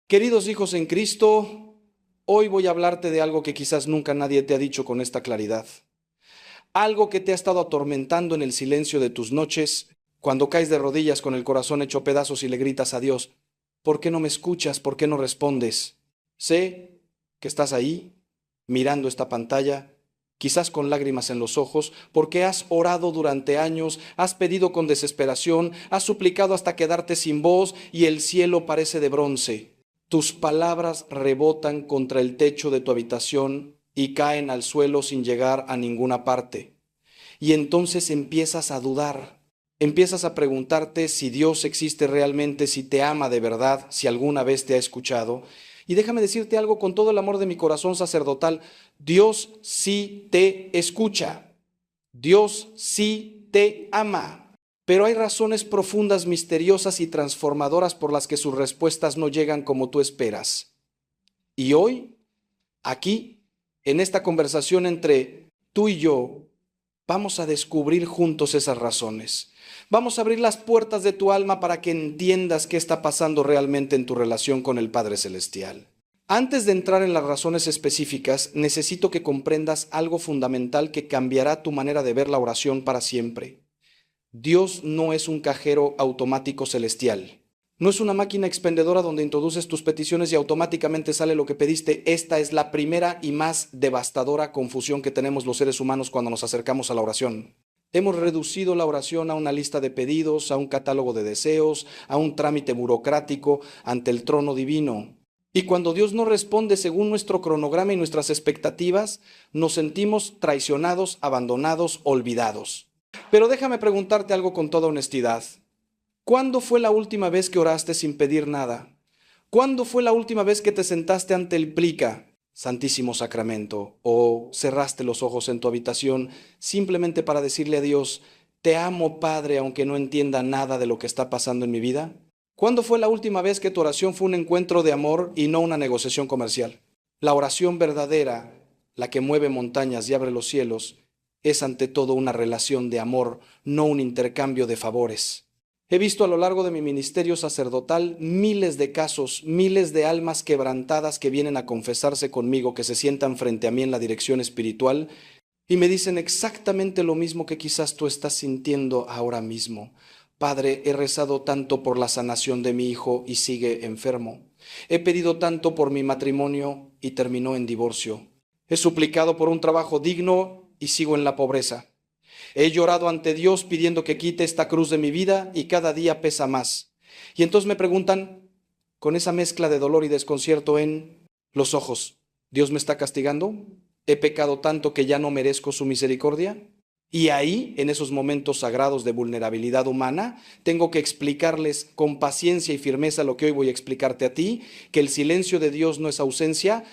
Queridos hijos en Cristo, hoy voy a hablarte de algo que quizás nunca nadie te ha dicho con esta claridad. Algo que te ha estado atormentando en el silencio de tus noches, cuando caes de rodillas con el corazón hecho pedazos y le gritas a Dios, ¿por qué no me escuchas? ¿Por qué no respondes? Sé que estás ahí, mirando esta pantalla, quizás con lágrimas en los ojos, porque has orado durante años, has pedido con desesperación, has suplicado hasta quedarte sin voz y el cielo parece de bronce. Tus palabras rebotan contra el techo de tu habitación y caen al suelo sin llegar a ninguna parte. Y entonces empiezas a dudar, empiezas a preguntarte si Dios existe realmente, si te ama de verdad, si alguna vez te ha escuchado. Y déjame decirte algo con todo el amor de mi corazón sacerdotal, Dios sí te escucha, Dios sí te ama. Pero hay razones profundas, misteriosas y transformadoras por las que sus respuestas no llegan como tú esperas. Y hoy, aquí, en esta conversación entre tú y yo, vamos a descubrir juntos esas razones. Vamos a abrir las puertas de tu alma para que entiendas qué está pasando realmente en tu relación con el Padre Celestial. Antes de entrar en las razones específicas, necesito que comprendas algo fundamental que cambiará tu manera de ver la oración para siempre. Dios no es un cajero automático celestial. No es una máquina expendedora donde introduces tus peticiones y automáticamente sale lo que pediste. Esta es la primera y más devastadora confusión que tenemos los seres humanos cuando nos acercamos a la oración. Hemos reducido la oración a una lista de pedidos, a un catálogo de deseos, a un trámite burocrático ante el trono divino. Y cuando Dios no responde según nuestro cronograma y nuestras expectativas, nos sentimos traicionados, abandonados, olvidados. Pero déjame preguntarte algo con toda honestidad. ¿Cuándo fue la última vez que oraste sin pedir nada? ¿Cuándo fue la última vez que te sentaste ante el plica, Santísimo Sacramento, o cerraste los ojos en tu habitación simplemente para decirle a Dios, te amo, Padre, aunque no entienda nada de lo que está pasando en mi vida? ¿Cuándo fue la última vez que tu oración fue un encuentro de amor y no una negociación comercial? La oración verdadera, la que mueve montañas y abre los cielos, es ante todo una relación de amor, no un intercambio de favores. He visto a lo largo de mi ministerio sacerdotal miles de casos, miles de almas quebrantadas que vienen a confesarse conmigo, que se sientan frente a mí en la dirección espiritual y me dicen exactamente lo mismo que quizás tú estás sintiendo ahora mismo. Padre, he rezado tanto por la sanación de mi hijo y sigue enfermo. He pedido tanto por mi matrimonio y terminó en divorcio. He suplicado por un trabajo digno y sigo en la pobreza. He llorado ante Dios pidiendo que quite esta cruz de mi vida y cada día pesa más. Y entonces me preguntan, con esa mezcla de dolor y desconcierto en los ojos, ¿Dios me está castigando? ¿He pecado tanto que ya no merezco su misericordia? Y ahí, en esos momentos sagrados de vulnerabilidad humana, tengo que explicarles con paciencia y firmeza lo que hoy voy a explicarte a ti, que el silencio de Dios no es ausencia,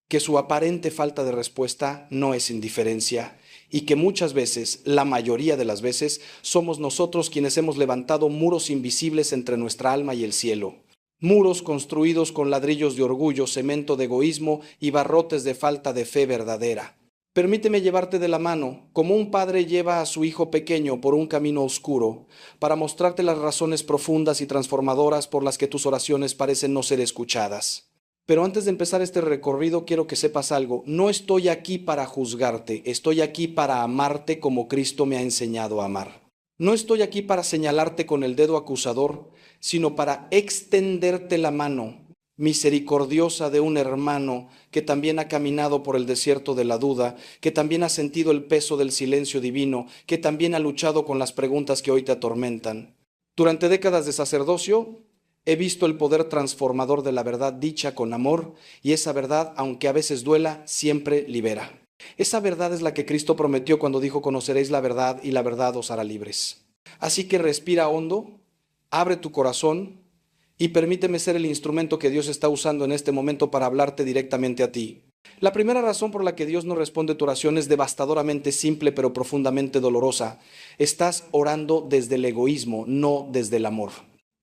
que su aparente falta de respuesta no es indiferencia y que muchas veces, la mayoría de las veces, somos nosotros quienes hemos levantado muros invisibles entre nuestra alma y el cielo. Muros construidos con ladrillos de orgullo, cemento de egoísmo y barrotes de falta de fe verdadera. Permíteme llevarte de la mano, como un padre lleva a su hijo pequeño por un camino oscuro, para mostrarte las razones profundas y transformadoras por las que tus oraciones parecen no ser escuchadas. Pero antes de empezar este recorrido, quiero que sepas algo. No estoy aquí para juzgarte, estoy aquí para amarte como Cristo me ha enseñado a amar. No estoy aquí para señalarte con el dedo acusador, sino para extenderte la mano misericordiosa de un hermano que también ha caminado por el desierto de la duda, que también ha sentido el peso del silencio divino, que también ha luchado con las preguntas que hoy te atormentan. Durante décadas de sacerdocio, he visto el poder transformador de la verdad dicha con amor, y esa verdad, aunque a veces duela, siempre libera. Esa verdad es la que Cristo prometió cuando dijo: conoceréis la verdad y la verdad os hará libres. Así que respira hondo, abre tu corazón y permíteme ser el instrumento que Dios está usando en este momento para hablarte directamente a ti. La primera razón por la que Dios no responde tu oración es devastadoramente simple pero profundamente dolorosa. Estás orando desde el egoísmo, no desde el amor.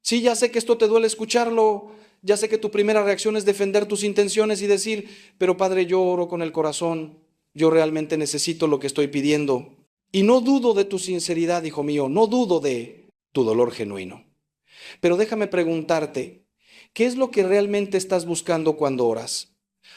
Sí, ya sé que esto te duele escucharlo, ya sé que tu primera reacción es defender tus intenciones y decir, pero Padre, yo oro con el corazón, yo realmente necesito lo que estoy pidiendo. Y no dudo de tu sinceridad, hijo mío, no dudo de tu dolor genuino. Pero déjame preguntarte, ¿Qué es lo que realmente estás buscando cuando oras?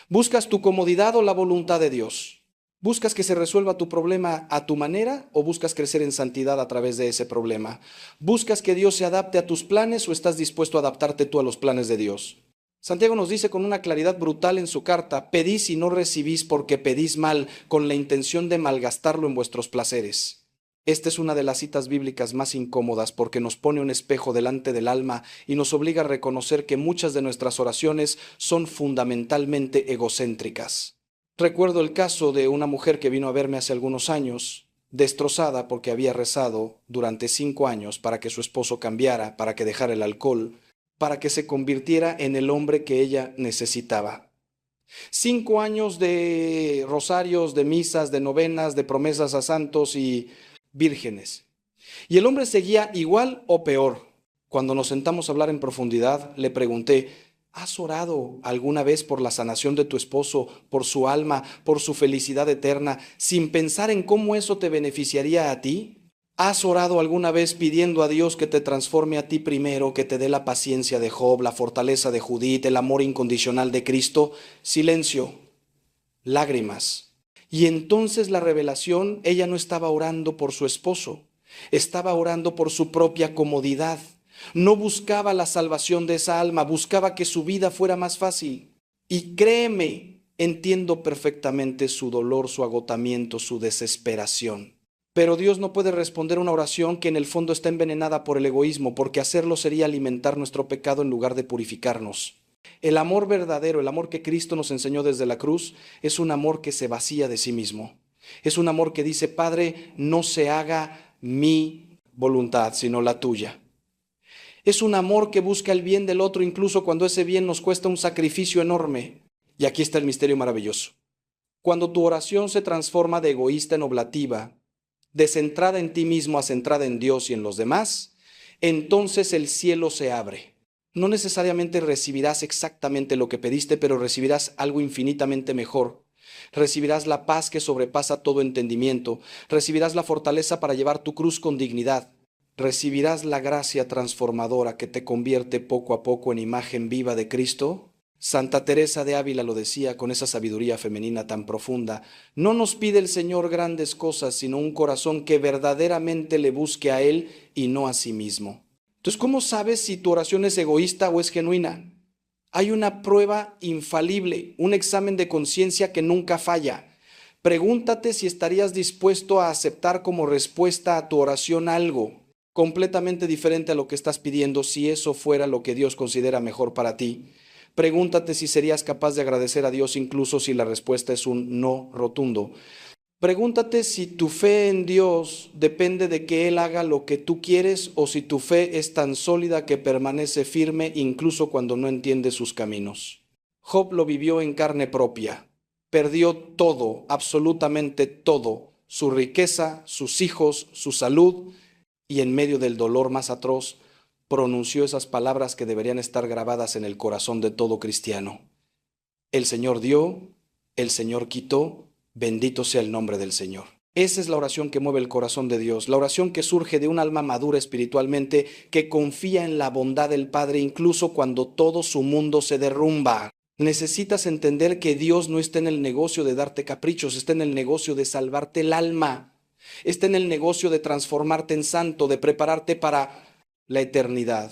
¿Buscas tu comodidad o la voluntad de Dios? ¿Buscas que se resuelva tu problema a tu manera o buscas crecer en santidad a través de ese problema? ¿Buscas que Dios se adapte a tus planes o estás dispuesto a adaptarte tú a los planes de Dios? Santiago nos dice con una claridad brutal en su carta: pedís y no recibís porque pedís mal, con la intención de malgastarlo en vuestros placeres. Esta es una de las citas bíblicas más incómodas porque nos pone un espejo delante del alma y nos obliga a reconocer que muchas de nuestras oraciones son fundamentalmente egocéntricas. Recuerdo el caso de una mujer que vino a verme hace algunos años, destrozada porque había rezado durante 5 años para que su esposo cambiara, para que dejara el alcohol, para que se convirtiera en el hombre que ella necesitaba. 5 años de rosarios, de misas, de novenas, de promesas a santos y vírgenes. Y el hombre seguía igual o peor. Cuando nos sentamos a hablar en profundidad, le pregunté: ¿has orado alguna vez por la sanación de tu esposo, por su alma, por su felicidad eterna, sin pensar en cómo eso te beneficiaría a ti? ¿Has orado alguna vez pidiendo a Dios que te transforme a ti primero, que te dé la paciencia de Job, la fortaleza de Judith, el amor incondicional de Cristo? Silencio, lágrimas. Y entonces la revelación: ella no estaba orando por su esposo, estaba orando por su propia comodidad. No buscaba la salvación de esa alma, buscaba que su vida fuera más fácil. Y créeme, entiendo perfectamente su dolor, su agotamiento, su desesperación. Pero Dios no puede responder una oración que en el fondo está envenenada por el egoísmo, porque hacerlo sería alimentar nuestro pecado en lugar de purificarnos. El amor verdadero, el amor que Cristo nos enseñó desde la cruz, es un amor que se vacía de sí mismo. Es un amor que dice: Padre, no se haga mi voluntad, sino la tuya. Es un amor que busca el bien del otro, incluso cuando ese bien nos cuesta un sacrificio enorme. Y aquí está el misterio maravilloso. Cuando tu oración se transforma de egoísta en oblativa, de centrada en ti mismo a centrada en Dios y en los demás, entonces el cielo se abre. No necesariamente recibirás exactamente lo que pediste, pero recibirás algo infinitamente mejor. Recibirás la paz que sobrepasa todo entendimiento. Recibirás la fortaleza para llevar tu cruz con dignidad. Recibirás la gracia transformadora que te convierte poco a poco en imagen viva de Cristo. Santa Teresa de Ávila lo decía con esa sabiduría femenina tan profunda: no nos pide el Señor grandes cosas, sino un corazón que verdaderamente le busque a Él y no a sí mismo. Entonces, ¿cómo sabes si tu oración es egoísta o es genuina? Hay una prueba infalible, un examen de conciencia que nunca falla. Pregúntate si estarías dispuesto a aceptar como respuesta a tu oración algo completamente diferente a lo que estás pidiendo, si eso fuera lo que Dios considera mejor para ti. Pregúntate si serías capaz de agradecer a Dios incluso si la respuesta es un no rotundo. Pregúntate si tu fe en Dios depende de que Él haga lo que tú quieres o si tu fe es tan sólida que permanece firme incluso cuando no entiendes sus caminos. Job lo vivió en carne propia. Perdió todo, absolutamente todo: su riqueza, sus hijos, su salud, y en medio del dolor más atroz pronunció esas palabras que deberían estar grabadas en el corazón de todo cristiano: el Señor dio, el Señor quitó, bendito sea el nombre del Señor. Esa es la oración que mueve el corazón de Dios, la oración que surge de un alma madura espiritualmente, que confía en la bondad del Padre incluso cuando todo su mundo se derrumba. Necesitas entender que Dios no está en el negocio de darte caprichos, está en el negocio de salvarte el alma. Está en el negocio de transformarte en santo, de prepararte para la eternidad,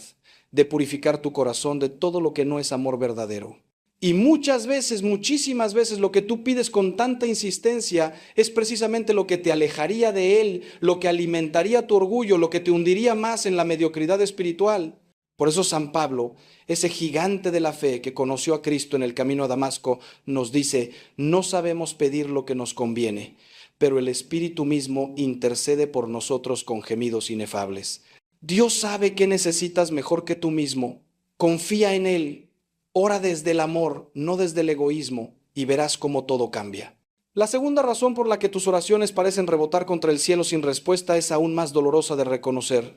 de purificar tu corazón de todo lo que no es amor verdadero. Y muchas veces, muchísimas veces, lo que tú pides con tanta insistencia es precisamente lo que te alejaría de Él, lo que alimentaría tu orgullo, lo que te hundiría más en la mediocridad espiritual. Por eso San Pablo, ese gigante de la fe que conoció a Cristo en el camino a Damasco, nos dice: no sabemos pedir lo que nos conviene, pero el Espíritu mismo intercede por nosotros con gemidos inefables. Dios sabe qué necesitas mejor que tú mismo. Confía en Él, ora desde el amor, no desde el egoísmo, y verás cómo todo cambia. La segunda razón por la que tus oraciones parecen rebotar contra el cielo sin respuesta es aún más dolorosa de reconocer.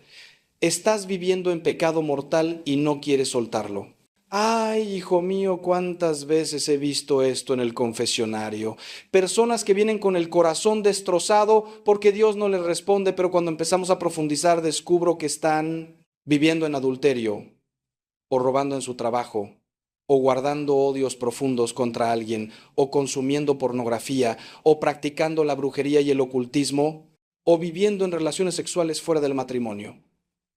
Estás viviendo en pecado mortal y no quieres soltarlo. Ay, hijo mío, cuántas veces he visto esto en el confesionario. Personas que vienen con el corazón destrozado porque Dios no les responde, pero cuando empezamos a profundizar descubro que están viviendo en adulterio, o robando en su trabajo, o guardando odios profundos contra alguien, o consumiendo pornografía, o practicando la brujería y el ocultismo, o viviendo en relaciones sexuales fuera del matrimonio.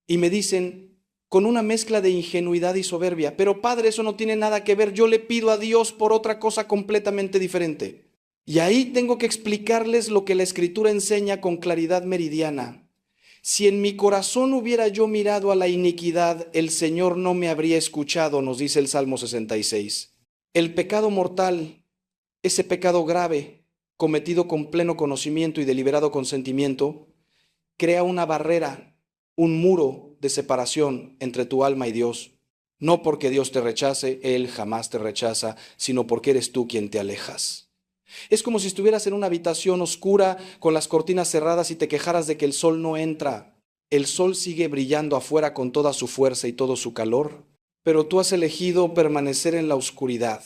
Y me dicen, con una mezcla de ingenuidad y soberbia, pero padre, eso no tiene nada que ver, yo le pido a Dios por otra cosa completamente diferente. Y ahí tengo que explicarles lo que la Escritura enseña con claridad meridiana. Si en mi corazón hubiera yo mirado a la iniquidad, el Señor no me habría escuchado, nos dice el Salmo 66. El pecado mortal, ese pecado grave, cometido con pleno conocimiento y deliberado consentimiento, crea una barrera, un muro de separación entre tu alma y Dios. No porque Dios te rechace, Él jamás te rechaza, sino porque eres tú quien te alejas. Es como si estuvieras en una habitación oscura con las cortinas cerradas y te quejaras de que el sol no entra. El sol sigue brillando afuera con toda su fuerza y todo su calor, pero tú has elegido permanecer en la oscuridad.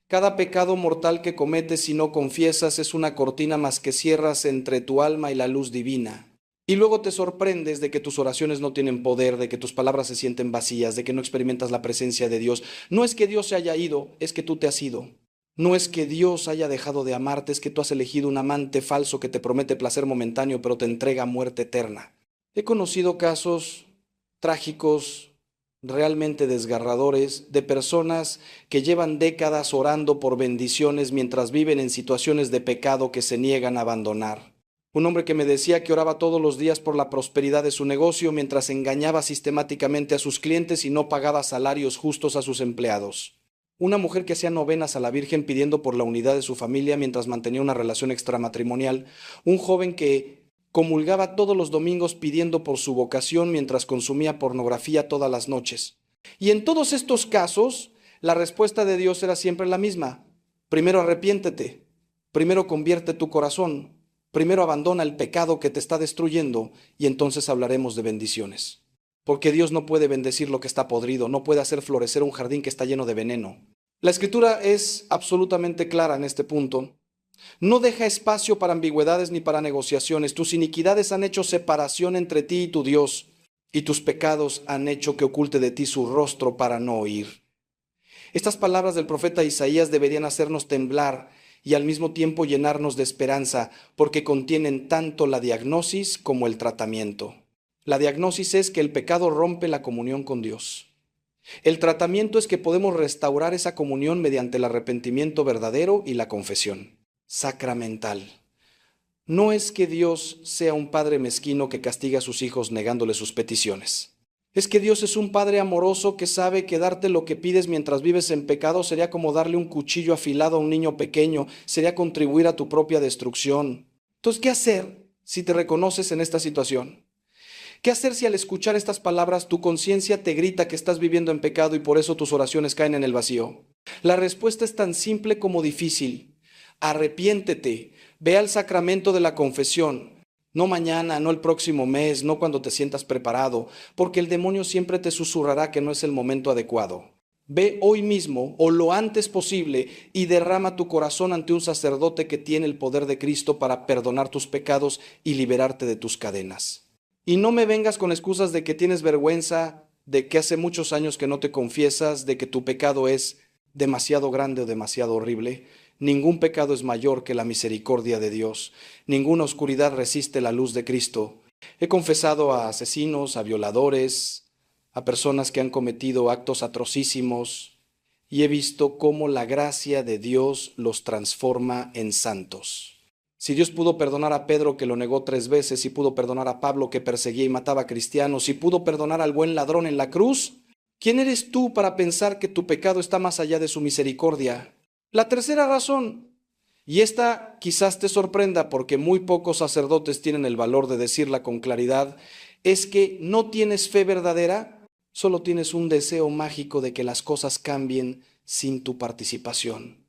Cada pecado mortal que cometes y no confiesas es una cortina más que cierras entre tu alma y la luz divina. Y luego te sorprendes de que tus oraciones no tienen poder, de que tus palabras se sienten vacías, de que no experimentas la presencia de Dios. No es que Dios se haya ido, es que tú te has ido. No es que Dios haya dejado de amarte, es que tú has elegido un amante falso que te promete placer momentáneo, pero te entrega muerte eterna. He conocido casos trágicos, realmente desgarradores, de personas que llevan décadas orando por bendiciones mientras viven en situaciones de pecado que se niegan a abandonar. Un hombre que me decía que oraba todos los días por la prosperidad de su negocio mientras engañaba sistemáticamente a sus clientes y no pagaba salarios justos a sus empleados. Una mujer que hacía novenas a la Virgen pidiendo por la unidad de su familia mientras mantenía una relación extramatrimonial. Un joven que comulgaba todos los domingos pidiendo por su vocación mientras consumía pornografía todas las noches. Y en todos estos casos, la respuesta de Dios era siempre la misma. Primero arrepiéntete, primero convierte tu corazón, primero abandona el pecado que te está destruyendo y entonces hablaremos de bendiciones. Porque Dios no puede bendecir lo que está podrido, no puede hacer florecer un jardín que está lleno de veneno. La Escritura es absolutamente clara en este punto. No deja espacio para ambigüedades ni para negociaciones. Tus iniquidades han hecho separación entre ti y tu Dios, y tus pecados han hecho que oculte de ti su rostro para no oír. Estas palabras del profeta Isaías deberían hacernos temblar y al mismo tiempo llenarnos de esperanza, porque contienen tanto la diagnosis como el tratamiento. La diagnosis es que el pecado rompe la comunión con Dios. El tratamiento es que podemos restaurar esa comunión mediante el arrepentimiento verdadero y la confesión sacramental. No es que Dios sea un padre mezquino que castiga a sus hijos negándole sus peticiones. Es que Dios es un padre amoroso que sabe que darte lo que pides mientras vives en pecado sería como darle un cuchillo afilado a un niño pequeño, sería contribuir a tu propia destrucción. Entonces, ¿qué hacer si te reconoces en esta situación? ¿Qué hacer si al escuchar estas palabras tu conciencia te grita que estás viviendo en pecado y por eso tus oraciones caen en el vacío? La respuesta es tan simple como difícil. Arrepiéntete, ve al sacramento de la confesión. No mañana, no el próximo mes, no cuando te sientas preparado, porque el demonio siempre te susurrará que no es el momento adecuado. Ve hoy mismo o lo antes posible y derrama tu corazón ante un sacerdote que tiene el poder de Cristo para perdonar tus pecados y liberarte de tus cadenas. Y no me vengas con excusas de que tienes vergüenza, de que hace muchos años que no te confiesas, de que tu pecado es demasiado grande o demasiado horrible. Ningún pecado es mayor que la misericordia de Dios. Ninguna oscuridad resiste la luz de Cristo. He confesado a asesinos, a violadores, a personas que han cometido actos atrocísimos y he visto cómo la gracia de Dios los transforma en santos. Si Dios pudo perdonar a Pedro que lo negó 3 veces, y pudo perdonar a Pablo que perseguía y mataba a cristianos, y pudo perdonar al buen ladrón en la cruz, ¿quién eres tú para pensar que tu pecado está más allá de su misericordia? La tercera razón, y esta quizás te sorprenda porque muy pocos sacerdotes tienen el valor de decirla con claridad, es que no tienes fe verdadera, solo tienes un deseo mágico de que las cosas cambien sin tu participación.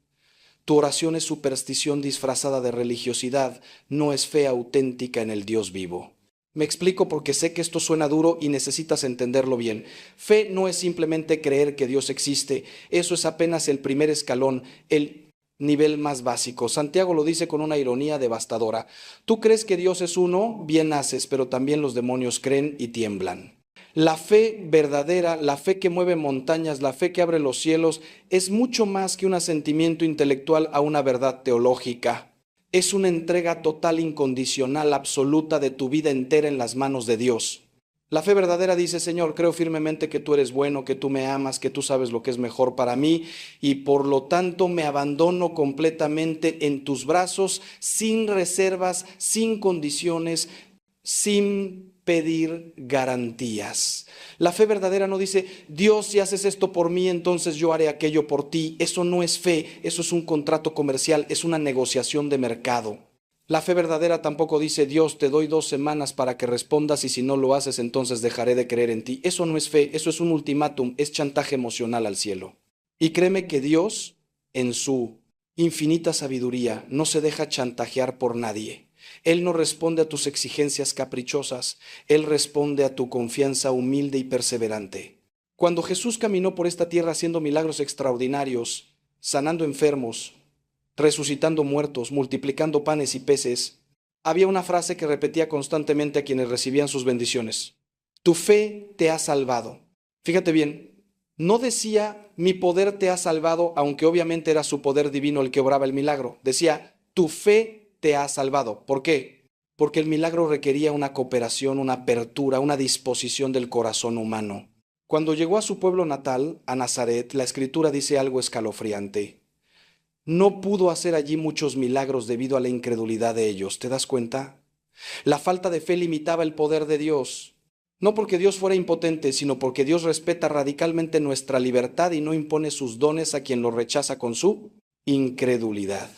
Tu oración es superstición disfrazada de religiosidad, no es fe auténtica en el Dios vivo. Me explico porque sé que esto suena duro y necesitas entenderlo bien. Fe no es simplemente creer que Dios existe, eso es apenas el primer escalón, el nivel más básico. Santiago lo dice con una ironía devastadora. Tú crees que Dios es uno, bien haces, pero también los demonios creen y tiemblan. La fe verdadera, la fe que mueve montañas, la fe que abre los cielos, es mucho más que un asentimiento intelectual a una verdad teológica. Es una entrega total, incondicional, absoluta de tu vida entera en las manos de Dios. La fe verdadera dice: Señor, creo firmemente que tú eres bueno, que tú me amas, que tú sabes lo que es mejor para mí, y por lo tanto me abandono completamente en tus brazos, sin reservas, sin condiciones, sin pedir garantías. La fe verdadera no dice: Dios, si haces esto por mí, entonces yo haré aquello por ti. Eso no es fe, eso es un contrato comercial, es una negociación de mercado. La fe verdadera tampoco dice: Dios, te doy 2 semanas para que respondas y si no lo haces, entonces dejaré de creer en ti. Eso no es fe, eso es un ultimátum, es chantaje emocional al cielo. Y créeme que Dios, en su infinita sabiduría, no se deja chantajear por nadie. Él no responde a tus exigencias caprichosas, Él responde a tu confianza humilde y perseverante. Cuando Jesús caminó por esta tierra haciendo milagros extraordinarios, sanando enfermos, resucitando muertos, multiplicando panes y peces, había una frase que repetía constantemente a quienes recibían sus bendiciones: tu fe te ha salvado. Fíjate bien, no decía: mi poder te ha salvado, aunque obviamente era su poder divino el que obraba el milagro. Decía: tu fe te ha salvado. ¿Por qué? Porque el milagro requería una cooperación, una apertura, una disposición del corazón humano. Cuando llegó a su pueblo natal, a Nazaret, la Escritura dice algo escalofriante. No pudo hacer allí muchos milagros debido a la incredulidad de ellos. ¿Te das cuenta? La falta de fe limitaba el poder de Dios. No porque Dios fuera impotente, sino porque Dios respeta radicalmente nuestra libertad y no impone sus dones a quien los rechaza con su incredulidad.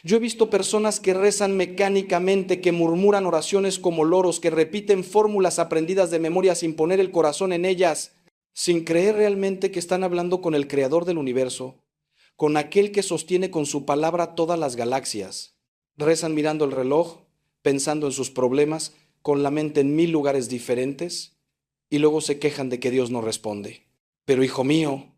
Yo he visto personas que rezan mecánicamente, que murmuran oraciones como loros, que repiten fórmulas aprendidas de memoria sin poner el corazón en ellas, sin creer realmente que están hablando con el Creador del universo, con aquel que sostiene con su palabra todas las galaxias. Rezan mirando el reloj, pensando en sus problemas, con la mente en 1000 lugares diferentes, y luego se quejan de que Dios no responde. Pero hijo mío,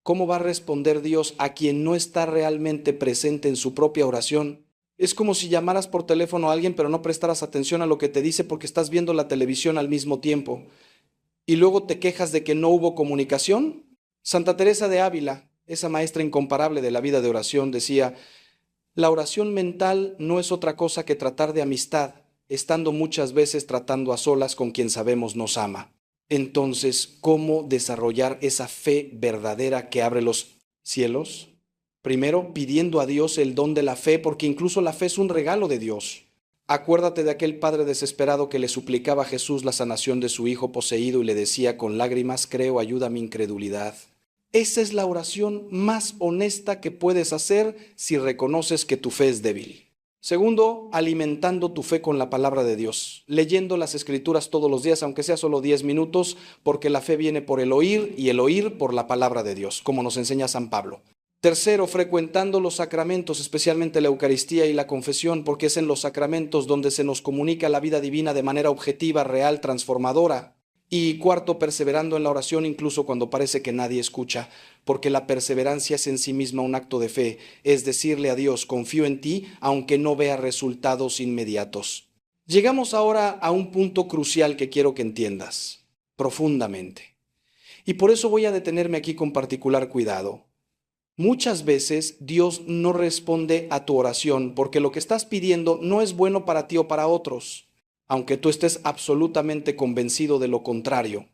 ¿cómo va a responder Dios a quien no está realmente presente en su propia oración? Es como si llamaras por teléfono a alguien pero no prestaras atención a lo que te dice porque estás viendo la televisión al mismo tiempo. Y luego te quejas de que no hubo comunicación. Santa Teresa de Ávila, esa maestra incomparable de la vida de oración, decía: la oración mental no es otra cosa que tratar de amistad, estando muchas veces tratando a solas con quien sabemos nos ama. Entonces, ¿cómo desarrollar esa fe verdadera que abre los cielos? Primero, pidiendo a Dios el don de la fe, porque incluso la fe es un regalo de Dios. Acuérdate de aquel padre desesperado que le suplicaba a Jesús la sanación de su hijo poseído y le decía con lágrimas: creo, ayuda mi incredulidad. Esa es la oración más honesta que puedes hacer si reconoces que tu fe es débil. Segundo, alimentando tu fe con la palabra de Dios, leyendo las Escrituras todos los días, aunque sea solo 10 minutos, porque la fe viene por el oír y el oír por la palabra de Dios, como nos enseña San Pablo. Tercero, frecuentando los sacramentos, especialmente la Eucaristía y la confesión, porque es en los sacramentos donde se nos comunica la vida divina de manera objetiva, real, transformadora. Y cuarto, perseverando en la oración incluso cuando parece que nadie escucha, porque la perseverancia es en sí misma un acto de fe, es decirle a Dios: confío en ti, aunque no vea resultados inmediatos. Llegamos ahora a un punto crucial que quiero que entiendas profundamente. Y por eso voy a detenerme aquí con particular cuidado. Muchas veces Dios no responde a tu oración porque lo que estás pidiendo no es bueno para ti o para otros, aunque tú estés absolutamente convencido de lo contrario.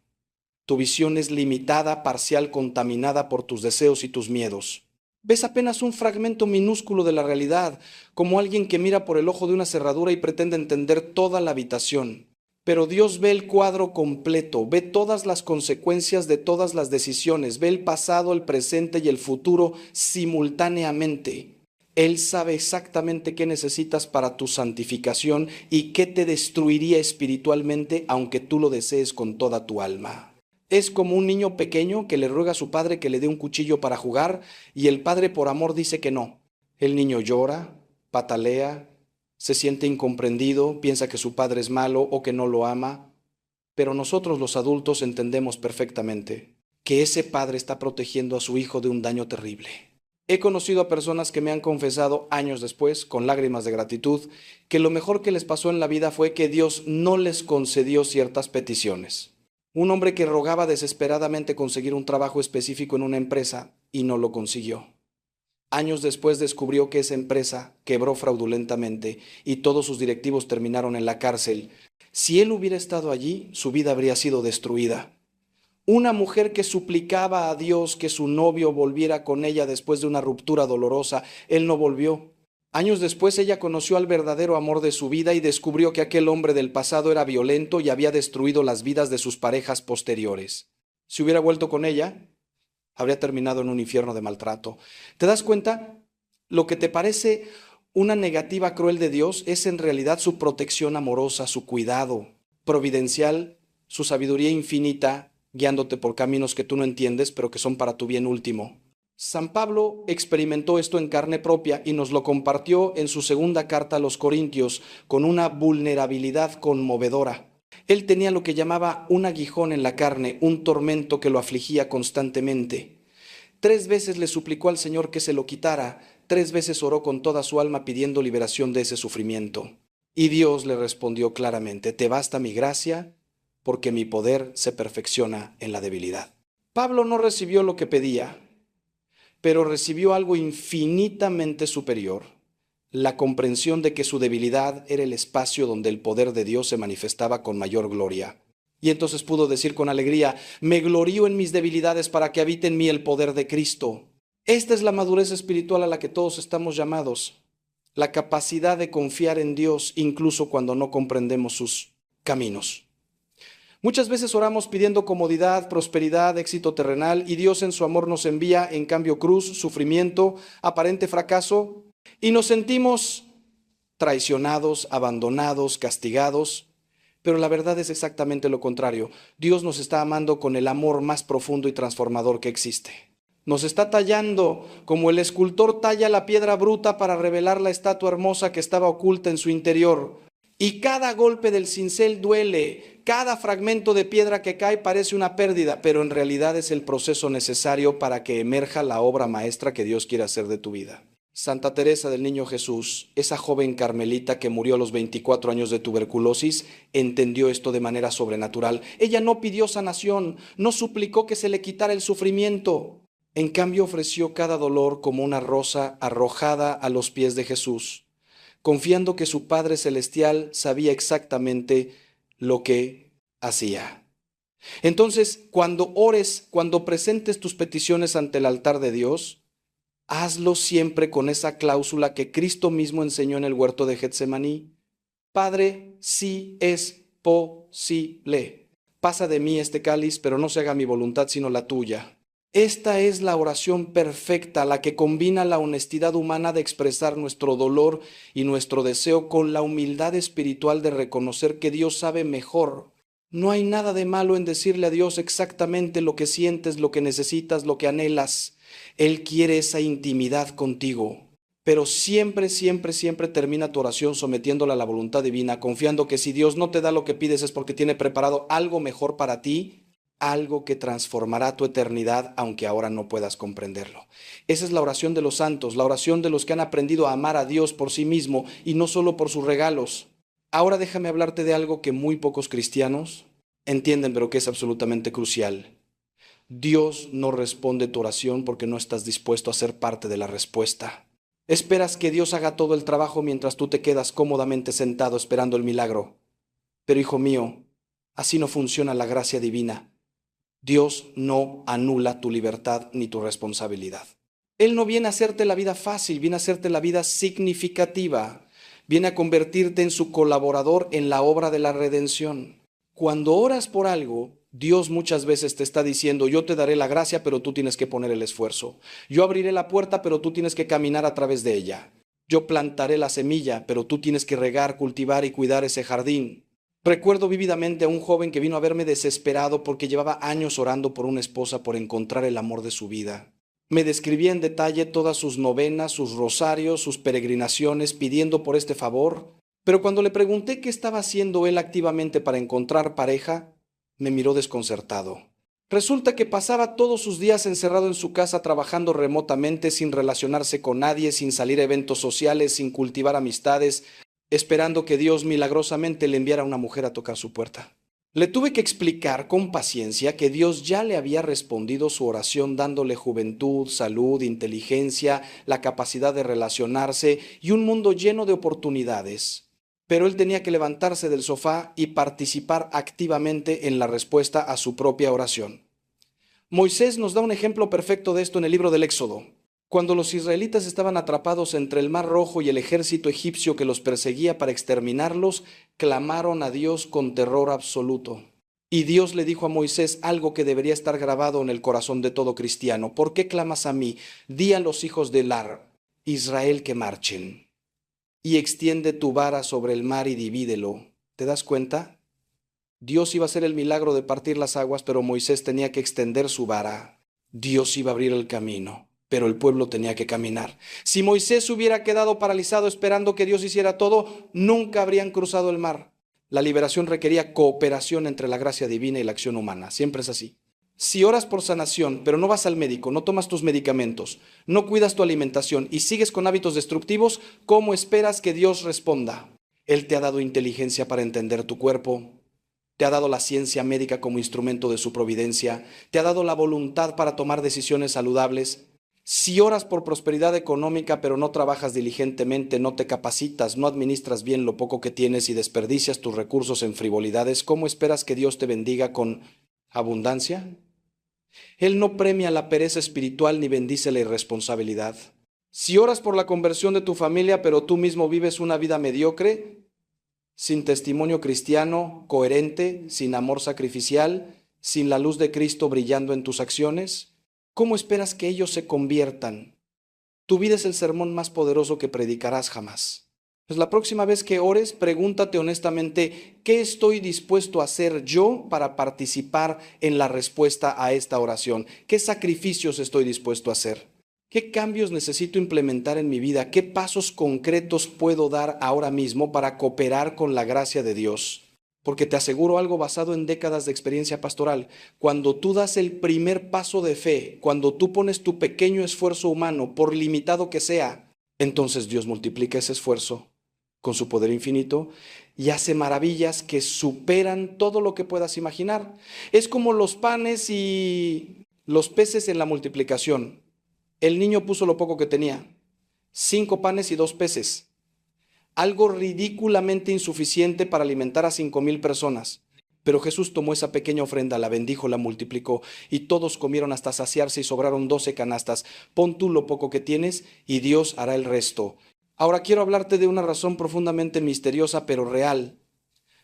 Tu visión es limitada, parcial, contaminada por tus deseos y tus miedos. Ves apenas un fragmento minúsculo de la realidad, como alguien que mira por el ojo de una cerradura y pretende entender toda la habitación. Pero Dios ve el cuadro completo, ve todas las consecuencias de todas las decisiones, ve el pasado, el presente y el futuro simultáneamente. Él sabe exactamente qué necesitas para tu santificación y qué te destruiría espiritualmente aunque tú lo desees con toda tu alma. Es como un niño pequeño que le ruega a su padre que le dé un cuchillo para jugar y el padre por amor dice que no. El niño llora, patalea, se siente incomprendido, piensa que su padre es malo o que no lo ama, pero nosotros los adultos entendemos perfectamente que ese padre está protegiendo a su hijo de un daño terrible. He conocido a personas que me han confesado años después, con lágrimas de gratitud, que lo mejor que les pasó en la vida fue que Dios no les concedió ciertas peticiones. Un hombre que rogaba desesperadamente conseguir un trabajo específico en una empresa y no lo consiguió. Años después descubrió que esa empresa quebró fraudulentamente y todos sus directivos terminaron en la cárcel. Si él hubiera estado allí, su vida habría sido destruida. Una mujer que suplicaba a Dios que su novio volviera con ella después de una ruptura dolorosa, él no volvió. Años después ella conoció al verdadero amor de su vida y descubrió que aquel hombre del pasado era violento y había destruido las vidas de sus parejas posteriores. Si hubiera vuelto con ella, habría terminado en un infierno de maltrato. ¿Te das cuenta? Lo que te parece una negativa cruel de Dios es en realidad su protección amorosa, su cuidado providencial, su sabiduría infinita, guiándote por caminos que tú no entiendes, pero que son para tu bien último. San Pablo experimentó esto en carne propia y nos lo compartió en su segunda carta a los Corintios con una vulnerabilidad conmovedora. Él tenía lo que llamaba un aguijón en la carne, un tormento que lo afligía constantemente. 3 veces le suplicó al Señor que se lo quitara, 3 veces oró con toda su alma pidiendo liberación de ese sufrimiento. Y Dios le respondió claramente: te basta mi gracia, porque mi poder se perfecciona en la debilidad. Pablo no recibió lo que pedía, pero recibió algo infinitamente superior: la comprensión de que su debilidad era el espacio donde el poder de Dios se manifestaba con mayor gloria. Y entonces pudo decir con alegría: me glorío en mis debilidades para que habite en mí el poder de Cristo. Esta es la madurez espiritual a la que todos estamos llamados: la capacidad de confiar en Dios incluso cuando no comprendemos sus caminos. Muchas veces oramos pidiendo comodidad, prosperidad, éxito terrenal, y Dios en su amor nos envía en cambio cruz, sufrimiento, aparente fracaso, y nos sentimos traicionados, abandonados, castigados. Pero la verdad es exactamente lo contrario. Dios nos está amando con el amor más profundo y transformador que existe. Nos está tallando como el escultor talla la piedra bruta para revelar la estatua hermosa que estaba oculta en su interior. Y cada golpe del cincel duele, cada fragmento de piedra que cae parece una pérdida, pero en realidad es el proceso necesario para que emerja la obra maestra que Dios quiere hacer de tu vida. Santa Teresa del Niño Jesús, esa joven carmelita que murió a los 24 años de tuberculosis, entendió esto de manera sobrenatural. Ella no pidió sanación, no suplicó que se le quitara el sufrimiento. En cambio ofreció cada dolor como una rosa arrojada a los pies de Jesús, confiando que su Padre Celestial sabía exactamente lo que hacía. Entonces, cuando ores, cuando presentes tus peticiones ante el altar de Dios, hazlo siempre con esa cláusula que Cristo mismo enseñó en el huerto de Getsemaní: Padre, si es posible, pasa de mí este cáliz, pero no se haga mi voluntad sino la tuya. Esta es la oración perfecta, la que combina la honestidad humana de expresar nuestro dolor y nuestro deseo con la humildad espiritual de reconocer que Dios sabe mejor. No hay nada de malo en decirle a Dios exactamente lo que sientes, lo que necesitas, lo que anhelas. Él quiere esa intimidad contigo. Pero siempre, siempre, siempre termina tu oración sometiéndola a la voluntad divina, confiando que si Dios no te da lo que pides es porque tiene preparado algo mejor para ti, algo que transformará tu eternidad, aunque ahora no puedas comprenderlo. Esa es la oración de los santos, la oración de los que han aprendido a amar a Dios por sí mismo y no solo por sus regalos. Ahora déjame hablarte de algo que muy pocos cristianos entienden, pero que es absolutamente crucial. Dios no responde tu oración porque no estás dispuesto a ser parte de la respuesta. Esperas que Dios haga todo el trabajo mientras tú te quedas cómodamente sentado esperando el milagro. Pero hijo mío, así no funciona la gracia divina. Dios no anula tu libertad ni tu responsabilidad. Él no viene a hacerte la vida fácil, viene a hacerte la vida significativa. Viene a convertirte en su colaborador en la obra de la redención. Cuando oras por algo, Dios muchas veces te está diciendo: yo te daré la gracia, pero tú tienes que poner el esfuerzo. Yo abriré la puerta, pero tú tienes que caminar a través de ella. Yo plantaré la semilla, pero tú tienes que regar, cultivar y cuidar ese jardín. Recuerdo vívidamente a un joven que vino a verme desesperado porque llevaba años orando por una esposa, por encontrar el amor de su vida. Me describía en detalle todas sus novenas, sus rosarios, sus peregrinaciones, pidiendo por este favor. Pero cuando le pregunté qué estaba haciendo él activamente para encontrar pareja, me miró desconcertado. Resulta que pasaba todos sus días encerrado en su casa trabajando remotamente, sin relacionarse con nadie, sin salir a eventos sociales, sin cultivar amistades, esperando que Dios milagrosamente le enviara una mujer a tocar su puerta. Le tuve que explicar con paciencia que Dios ya le había respondido su oración dándole juventud, salud, inteligencia, la capacidad de relacionarse y un mundo lleno de oportunidades. Pero él tenía que levantarse del sofá y participar activamente en la respuesta a su propia oración. Moisés nos da un ejemplo perfecto de esto en el libro del Éxodo. Cuando los israelitas estaban atrapados entre el Mar Rojo y el ejército egipcio que los perseguía para exterminarlos, clamaron a Dios con terror absoluto. Y Dios le dijo a Moisés algo que debería estar grabado en el corazón de todo cristiano. ¿Por qué clamas a mí? Di a los hijos de Israel que marchen. Y extiende tu vara sobre el mar y divídelo. ¿Te das cuenta? Dios iba a hacer el milagro de partir las aguas, pero Moisés tenía que extender su vara. Dios iba a abrir el camino, pero el pueblo tenía que caminar. Si Moisés hubiera quedado paralizado esperando que Dios hiciera todo, nunca habrían cruzado el mar. La liberación requería cooperación entre la gracia divina y la acción humana. Siempre es así. Si oras por sanación, pero no vas al médico, no tomas tus medicamentos, no cuidas tu alimentación y sigues con hábitos destructivos, ¿cómo esperas que Dios responda? Él te ha dado inteligencia para entender tu cuerpo, te ha dado la ciencia médica como instrumento de su providencia, te ha dado la voluntad para tomar decisiones saludables. Si oras por prosperidad económica pero no trabajas diligentemente, no te capacitas, no administras bien lo poco que tienes y desperdicias tus recursos en frivolidades, ¿cómo esperas que Dios te bendiga con abundancia? Él no premia la pereza espiritual ni bendice la irresponsabilidad. Si oras por la conversión de tu familia pero tú mismo vives una vida mediocre, sin testimonio cristiano coherente, sin amor sacrificial, sin la luz de Cristo brillando en tus acciones, ¿cómo esperas que ellos se conviertan? Tu vida es el sermón más poderoso que predicarás jamás. Pues la próxima vez que ores, pregúntate honestamente, ¿qué estoy dispuesto a hacer yo para participar en la respuesta a esta oración? ¿Qué sacrificios estoy dispuesto a hacer? ¿Qué cambios necesito implementar en mi vida? ¿Qué pasos concretos puedo dar ahora mismo para cooperar con la gracia de Dios? Porque te aseguro algo basado en décadas de experiencia pastoral. Cuando tú das el primer paso de fe, cuando tú pones tu pequeño esfuerzo humano, por limitado que sea, entonces Dios multiplica ese esfuerzo con su poder infinito y hace maravillas que superan todo lo que puedas imaginar. Es como los panes y los peces en la multiplicación. El niño puso lo poco que tenía, 5 panes y 2 peces, algo ridículamente insuficiente para alimentar a 5,000 personas. Pero Jesús tomó esa pequeña ofrenda, la bendijo, la multiplicó, y todos comieron hasta saciarse y sobraron 12 canastas. Pon tú lo poco que tienes y Dios hará el resto. Ahora quiero hablarte de una razón profundamente misteriosa pero real.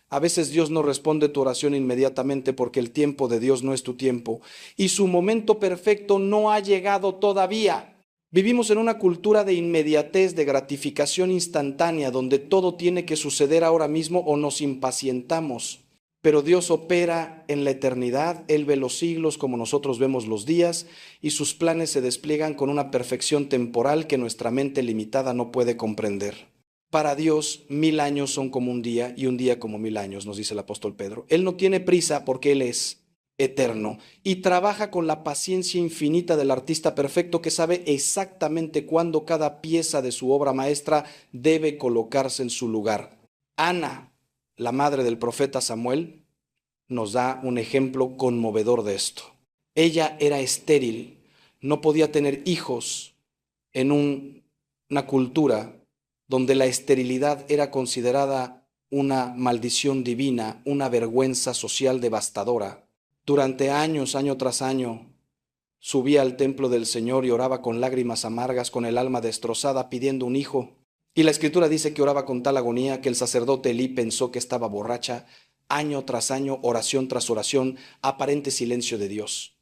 A veces Dios no responde tu oración inmediatamente porque el tiempo de Dios no es tu tiempo y su momento perfecto no ha llegado todavía. Vivimos en una cultura de inmediatez, de gratificación instantánea, donde todo tiene que suceder ahora mismo o nos impacientamos. Pero Dios opera en la eternidad, Él ve los siglos como nosotros vemos los días y sus planes se despliegan con una perfección temporal que nuestra mente limitada no puede comprender. Para Dios, 1000 años son como un día y un día como 1000 años, nos dice el apóstol Pedro. Él no tiene prisa porque Él es eterno y trabaja con la paciencia infinita del artista perfecto que sabe exactamente cuándo cada pieza de su obra maestra debe colocarse en su lugar. Ana, la madre del profeta Samuel, nos da un ejemplo conmovedor de esto. Ella era estéril, no podía tener hijos en una cultura donde la esterilidad era considerada una maldición divina, una vergüenza social devastadora. Durante años, año tras año, subía al templo del Señor y oraba con lágrimas amargas, con el alma destrozada, pidiendo un hijo. Y la Escritura dice que oraba con tal agonía que el sacerdote Elí pensó que estaba borracha. Año tras año, oración tras oración, aparente silencio de Dios.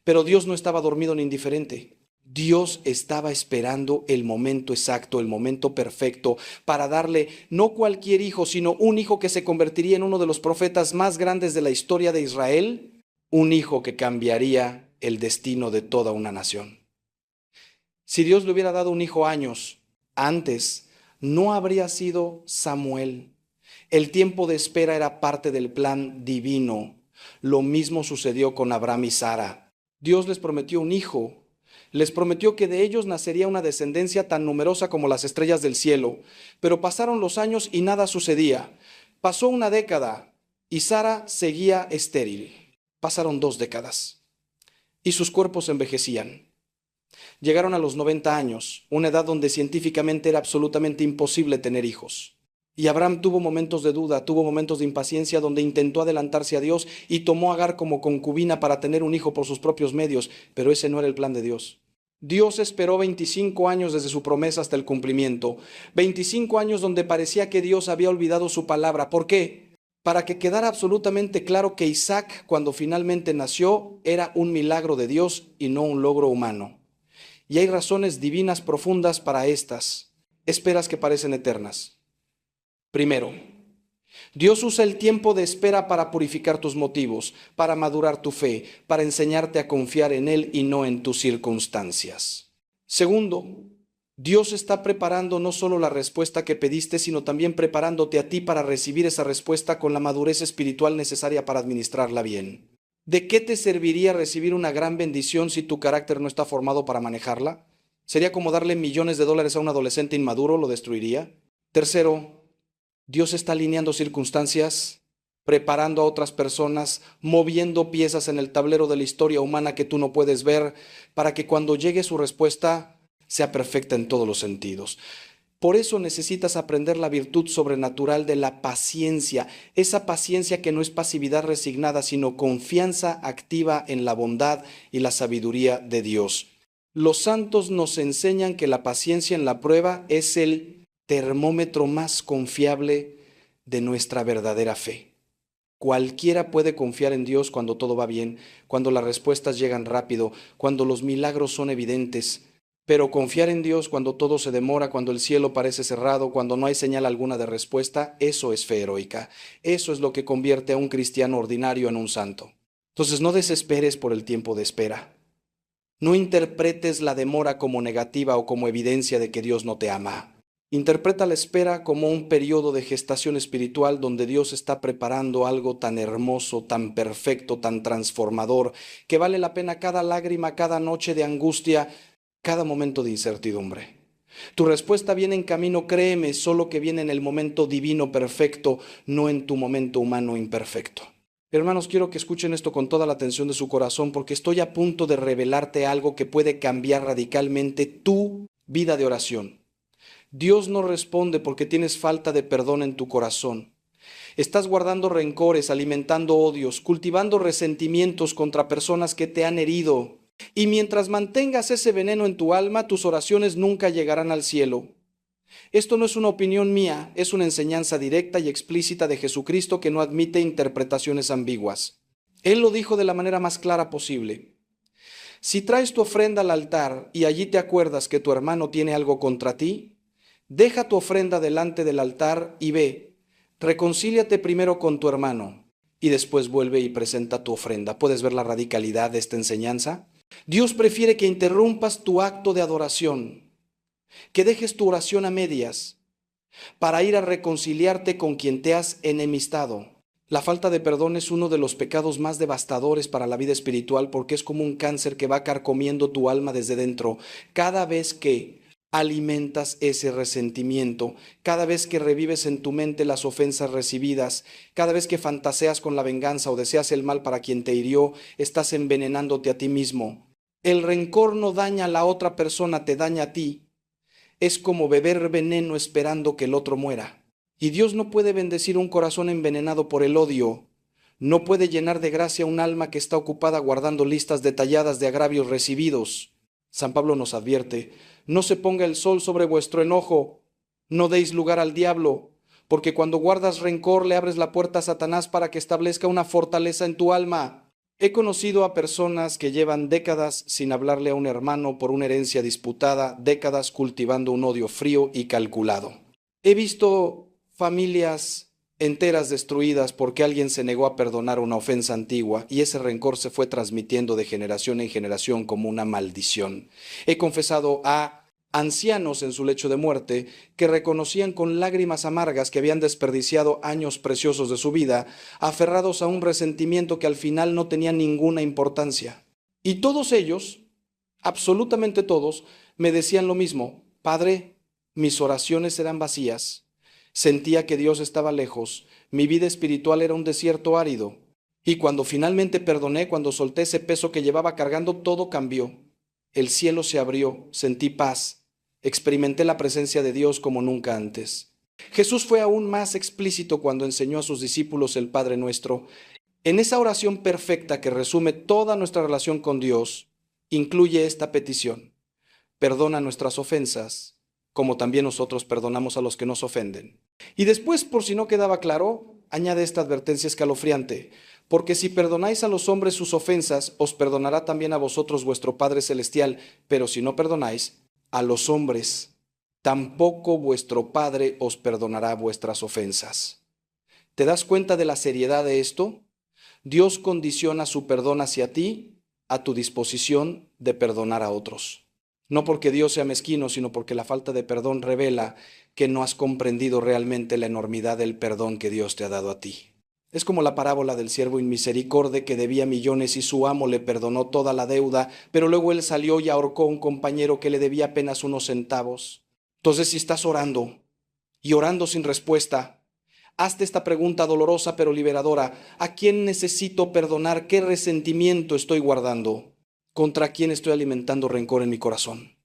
Pero Dios no estaba dormido ni indiferente. Dios estaba esperando el momento exacto, el momento perfecto, para darle no cualquier hijo, sino un hijo que se convertiría en uno de los profetas más grandes de la historia de Israel, un hijo que cambiaría el destino de toda una nación. Si Dios le hubiera dado un hijo años antes, no habría sido Samuel. El tiempo de espera era parte del plan divino. Lo mismo sucedió con Abraham y Sara. Dios les prometió un hijo. Les prometió que de ellos nacería una descendencia tan numerosa como las estrellas del cielo. Pero pasaron los años y nada sucedía. Pasó una década, y Sara seguía estéril. Pasaron 2 décadas y sus cuerpos envejecían. Llegaron a los 90 años, una edad donde científicamente era absolutamente imposible tener hijos. Y Abraham tuvo momentos de duda, tuvo momentos de impaciencia donde intentó adelantarse a Dios y tomó a Agar como concubina para tener un hijo por sus propios medios, pero ese no era el plan de Dios. Dios esperó 25 años desde su promesa hasta el cumplimiento. 25 años donde parecía que Dios había olvidado su palabra. ¿Por qué? Para que quedara absolutamente claro que Isaac, cuando finalmente nació, era un milagro de Dios y no un logro humano. Y hay razones divinas profundas para estas esperas que parecen eternas. Primero, Dios usa el tiempo de espera para purificar tus motivos, para madurar tu fe, para enseñarte a confiar en Él y no en tus circunstancias. Segundo, Dios está preparando no solo la respuesta que pediste, sino también preparándote a ti para recibir esa respuesta con la madurez espiritual necesaria para administrarla bien. ¿De qué te serviría recibir una gran bendición si tu carácter no está formado para manejarla? ¿Sería como darle millones de dólares a un adolescente inmaduro? ¿Lo destruiría? Tercero, Dios está alineando circunstancias, preparando a otras personas, moviendo piezas en el tablero de la historia humana que tú no puedes ver, para que cuando llegue su respuesta sea perfecta en todos los sentidos. Por eso necesitas aprender la virtud sobrenatural de la paciencia, esa paciencia que no es pasividad resignada, sino confianza activa en la bondad y la sabiduría de Dios. Los santos nos enseñan que la paciencia en la prueba es el termómetro más confiable de nuestra verdadera fe. Cualquiera puede confiar en Dios cuando todo va bien, cuando las respuestas llegan rápido, cuando los milagros son evidentes. Pero confiar en Dios cuando todo se demora, cuando el cielo parece cerrado, cuando no hay señal alguna de respuesta, eso es fe heroica. Eso es lo que convierte a un cristiano ordinario en un santo. Entonces no desesperes por el tiempo de espera. No interpretes la demora como negativa o como evidencia de que Dios no te ama. Interpreta la espera como un periodo de gestación espiritual donde Dios está preparando algo tan hermoso, tan perfecto, tan transformador, que vale la pena cada lágrima, cada noche de angustia, cada momento de incertidumbre. Tu respuesta viene en camino, créeme, solo que viene en el momento divino perfecto, no en tu momento humano imperfecto. Hermanos, quiero que escuchen esto con toda la atención de su corazón, porque estoy a punto de revelarte algo que puede cambiar radicalmente tu vida de oración. Dios no responde porque tienes falta de perdón en tu corazón. Estás guardando rencores, alimentando odios, cultivando resentimientos contra personas que te han herido. Y mientras mantengas ese veneno en tu alma, tus oraciones nunca llegarán al cielo. Esto no es una opinión mía, es una enseñanza directa y explícita de Jesucristo que no admite interpretaciones ambiguas. Él lo dijo de la manera más clara posible. Si traes tu ofrenda al altar y allí te acuerdas que tu hermano tiene algo contra ti, deja tu ofrenda delante del altar y ve, reconcíliate primero con tu hermano y después vuelve y presenta tu ofrenda. ¿Puedes ver la radicalidad de esta enseñanza? Dios prefiere que interrumpas tu acto de adoración, que dejes tu oración a medias para ir a reconciliarte con quien te has enemistado. La falta de perdón es uno de los pecados más devastadores para la vida espiritual porque es como un cáncer que va carcomiendo tu alma desde dentro. Cada vez que alimentas ese resentimiento, cada vez que revives en tu mente las ofensas recibidas, cada vez que fantaseas con la venganza o deseas el mal para quien te hirió, estás envenenándote a ti mismo. El rencor no daña a la otra persona, te daña a ti. Es como beber veneno esperando que el otro muera. Y Dios no puede bendecir un corazón envenenado por el odio. No puede llenar de gracia un alma que está ocupada guardando listas detalladas de agravios recibidos. San Pablo nos advierte, no se ponga el sol sobre vuestro enojo, no deis lugar al diablo, porque cuando guardas rencor le abres la puerta a Satanás para que establezca una fortaleza en tu alma. He conocido a personas que llevan décadas sin hablarle a un hermano por una herencia disputada, décadas cultivando un odio frío y calculado. He visto familias enteras destruidas porque alguien se negó a perdonar una ofensa antigua y ese rencor se fue transmitiendo de generación en generación como una maldición. He confesado a ancianos en su lecho de muerte que reconocían con lágrimas amargas que habían desperdiciado años preciosos de su vida, aferrados a un resentimiento que al final no tenía ninguna importancia. Y todos ellos, absolutamente todos, me decían lo mismo: Padre, mis oraciones eran vacías. Sentía que Dios estaba lejos, mi vida espiritual era un desierto árido. Y cuando finalmente perdoné, cuando solté ese peso que llevaba cargando, todo cambió. El cielo se abrió, sentí paz, experimenté la presencia de Dios como nunca antes. Jesús fue aún más explícito cuando enseñó a sus discípulos el Padre Nuestro. En esa oración perfecta que resume toda nuestra relación con Dios, incluye esta petición: perdona nuestras ofensas, como también nosotros perdonamos a los que nos ofenden. Y después, por si no quedaba claro, añade esta advertencia escalofriante: porque si perdonáis a los hombres sus ofensas, os perdonará también a vosotros vuestro Padre Celestial, pero si no perdonáis a los hombres, tampoco vuestro Padre os perdonará vuestras ofensas. ¿Te das cuenta de la seriedad de esto? Dios condiciona su perdón hacia ti a tu disposición de perdonar a otros. No porque Dios sea mezquino, sino porque la falta de perdón revela que no has comprendido realmente la enormidad del perdón que Dios te ha dado a ti. Es como la parábola del siervo inmisericordia que debía millones y su amo le perdonó toda la deuda, pero luego él salió y ahorcó a un compañero que le debía apenas unos centavos. Entonces, si estás orando y orando sin respuesta, hazte esta pregunta dolorosa pero liberadora: ¿a quién necesito perdonar? ¿Qué resentimiento estoy guardando? ¿Contra quién estoy alimentando rencor en mi corazón?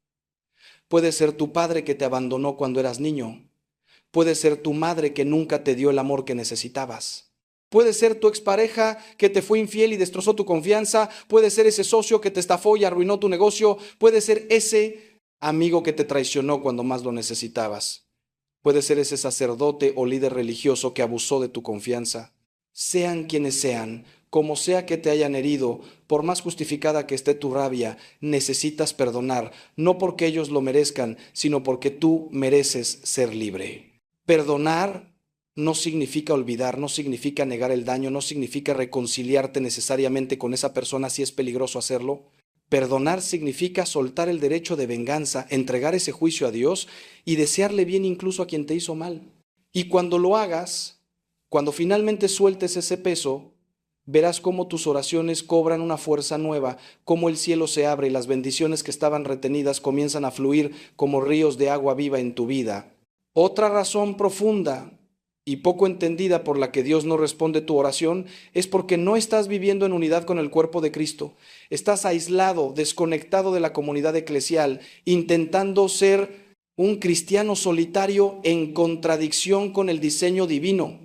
Puede ser tu padre que te abandonó cuando eras niño. Puede ser tu madre que nunca te dio el amor que necesitabas. Puede ser tu expareja que te fue infiel y destrozó tu confianza. Puede ser ese socio que te estafó y arruinó tu negocio. Puede ser ese amigo que te traicionó cuando más lo necesitabas. Puede ser ese sacerdote o líder religioso que abusó de tu confianza. Sean quienes sean, como sea que te hayan herido, por más justificada que esté tu rabia, necesitas perdonar, no porque ellos lo merezcan, sino porque tú mereces ser libre. Perdonar no significa olvidar, no significa negar el daño, no significa reconciliarte necesariamente con esa persona si es peligroso hacerlo. Perdonar significa soltar el derecho de venganza, entregar ese juicio a Dios y desearle bien incluso a quien te hizo mal. Y cuando lo hagas, cuando finalmente sueltes ese peso, verás cómo tus oraciones cobran una fuerza nueva, cómo el cielo se abre y las bendiciones que estaban retenidas comienzan a fluir como ríos de agua viva en tu vida. Otra razón profunda y poco entendida por la que Dios no responde tu oración es porque no estás viviendo en unidad con el cuerpo de Cristo. Estás aislado, desconectado de la comunidad eclesial, intentando ser un cristiano solitario en contradicción con el diseño divino.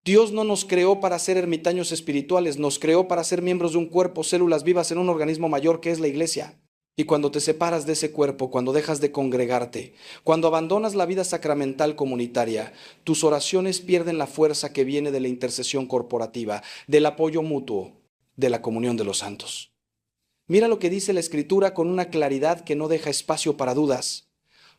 Dios no nos creó para ser ermitaños espirituales, nos creó para ser miembros de un cuerpo, células vivas en un organismo mayor que es la iglesia. Y cuando te separas de ese cuerpo, cuando dejas de congregarte, cuando abandonas la vida sacramental comunitaria, tus oraciones pierden la fuerza que viene de la intercesión corporativa, del apoyo mutuo, de la comunión de los santos. Mira lo que dice la Escritura con una claridad que no deja espacio para dudas.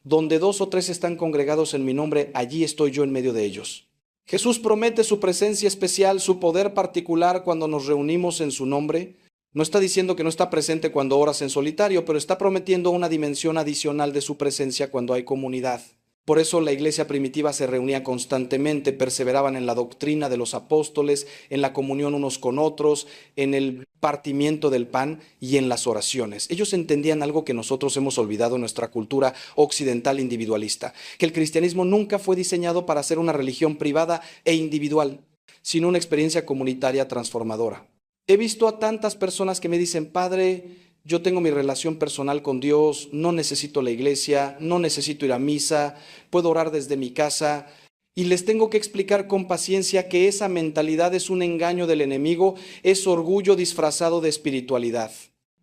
Donde 2 o 3 están congregados en mi nombre, allí estoy yo en medio de ellos. Jesús promete su presencia especial, su poder particular cuando nos reunimos en su nombre. No está diciendo que no está presente cuando oras en solitario, pero está prometiendo una dimensión adicional de su presencia cuando hay comunidad. Por eso la iglesia primitiva se reunía constantemente, perseveraban en la doctrina de los apóstoles, en la comunión unos con otros, en el partimiento del pan y en las oraciones. Ellos entendían algo que nosotros hemos olvidado en nuestra cultura occidental individualista, que el cristianismo nunca fue diseñado para ser una religión privada e individual, sino una experiencia comunitaria transformadora. He visto a tantas personas que me dicen: Padre, yo tengo mi relación personal con Dios, no necesito la iglesia, no necesito ir a misa, puedo orar desde mi casa. Y les tengo que explicar con paciencia que esa mentalidad es un engaño del enemigo, es orgullo disfrazado de espiritualidad.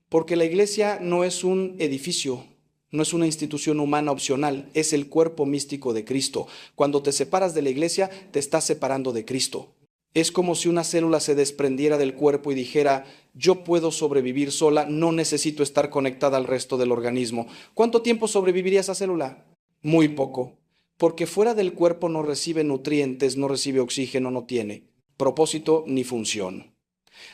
Porque la iglesia no es un edificio, no es una institución humana opcional, es el cuerpo místico de Cristo. Cuando te separas de la iglesia, te estás separando de Cristo. Es como si una célula se desprendiera del cuerpo y dijera: yo puedo sobrevivir sola, no necesito estar conectada al resto del organismo. ¿Cuánto tiempo sobreviviría esa célula? Muy poco, porque fuera del cuerpo no recibe nutrientes, no recibe oxígeno, no tiene propósito ni función.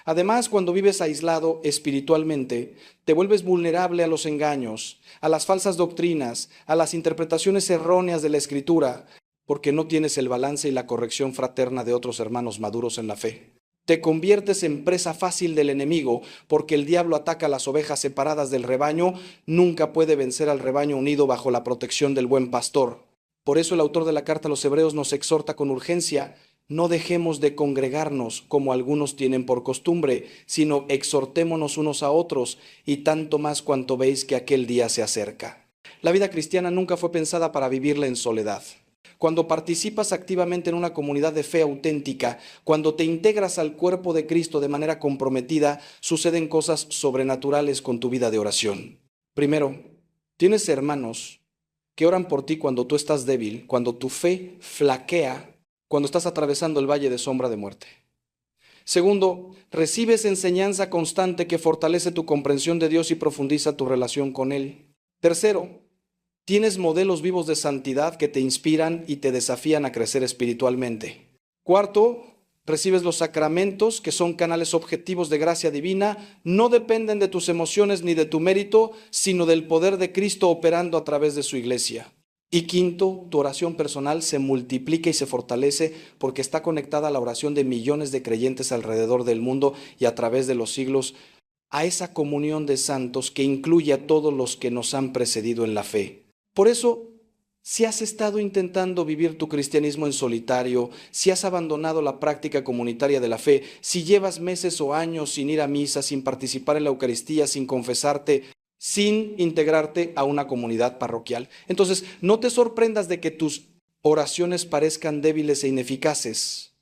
Además, cuando vives aislado espiritualmente, te vuelves vulnerable a los engaños, a las falsas doctrinas, a las interpretaciones erróneas de la Escritura, porque no tienes el balance y la corrección fraterna de otros hermanos maduros en la fe. Te conviertes en presa fácil del enemigo, porque el diablo ataca a las ovejas separadas del rebaño, nunca puede vencer al rebaño unido bajo la protección del buen pastor. Por eso el autor de la carta a los Hebreos nos exhorta con urgencia: no dejemos de congregarnos como algunos tienen por costumbre, sino exhortémonos unos a otros, y tanto más cuanto veis que aquel día se acerca. La vida cristiana nunca fue pensada para vivirla en soledad. Cuando participas activamente en una comunidad de fe auténtica, cuando te integras al cuerpo de Cristo de manera comprometida, suceden cosas sobrenaturales con tu vida de oración. Primero, tienes hermanos que oran por ti cuando tú estás débil, cuando tu fe flaquea, cuando estás atravesando el valle de sombra de muerte. Segundo, recibes enseñanza constante que fortalece tu comprensión de Dios y profundiza tu relación con Él. Tercero, tienes modelos vivos de santidad que te inspiran y te desafían a crecer espiritualmente. Cuarto, recibes los sacramentos, que son canales objetivos de gracia divina, no dependen de tus emociones ni de tu mérito, sino del poder de Cristo operando a través de su iglesia. Y quinto, tu oración personal se multiplica y se fortalece porque está conectada a la oración de millones de creyentes alrededor del mundo y a través de los siglos, a esa comunión de santos que incluye a todos los que nos han precedido en la fe. Por eso, si has estado intentando vivir tu cristianismo en solitario, si has abandonado la práctica comunitaria de la fe, si llevas meses o años sin ir a misa, sin participar en la Eucaristía, sin confesarte, sin integrarte a una comunidad parroquial, entonces no te sorprendas de que tus oraciones parezcan débiles e ineficaces.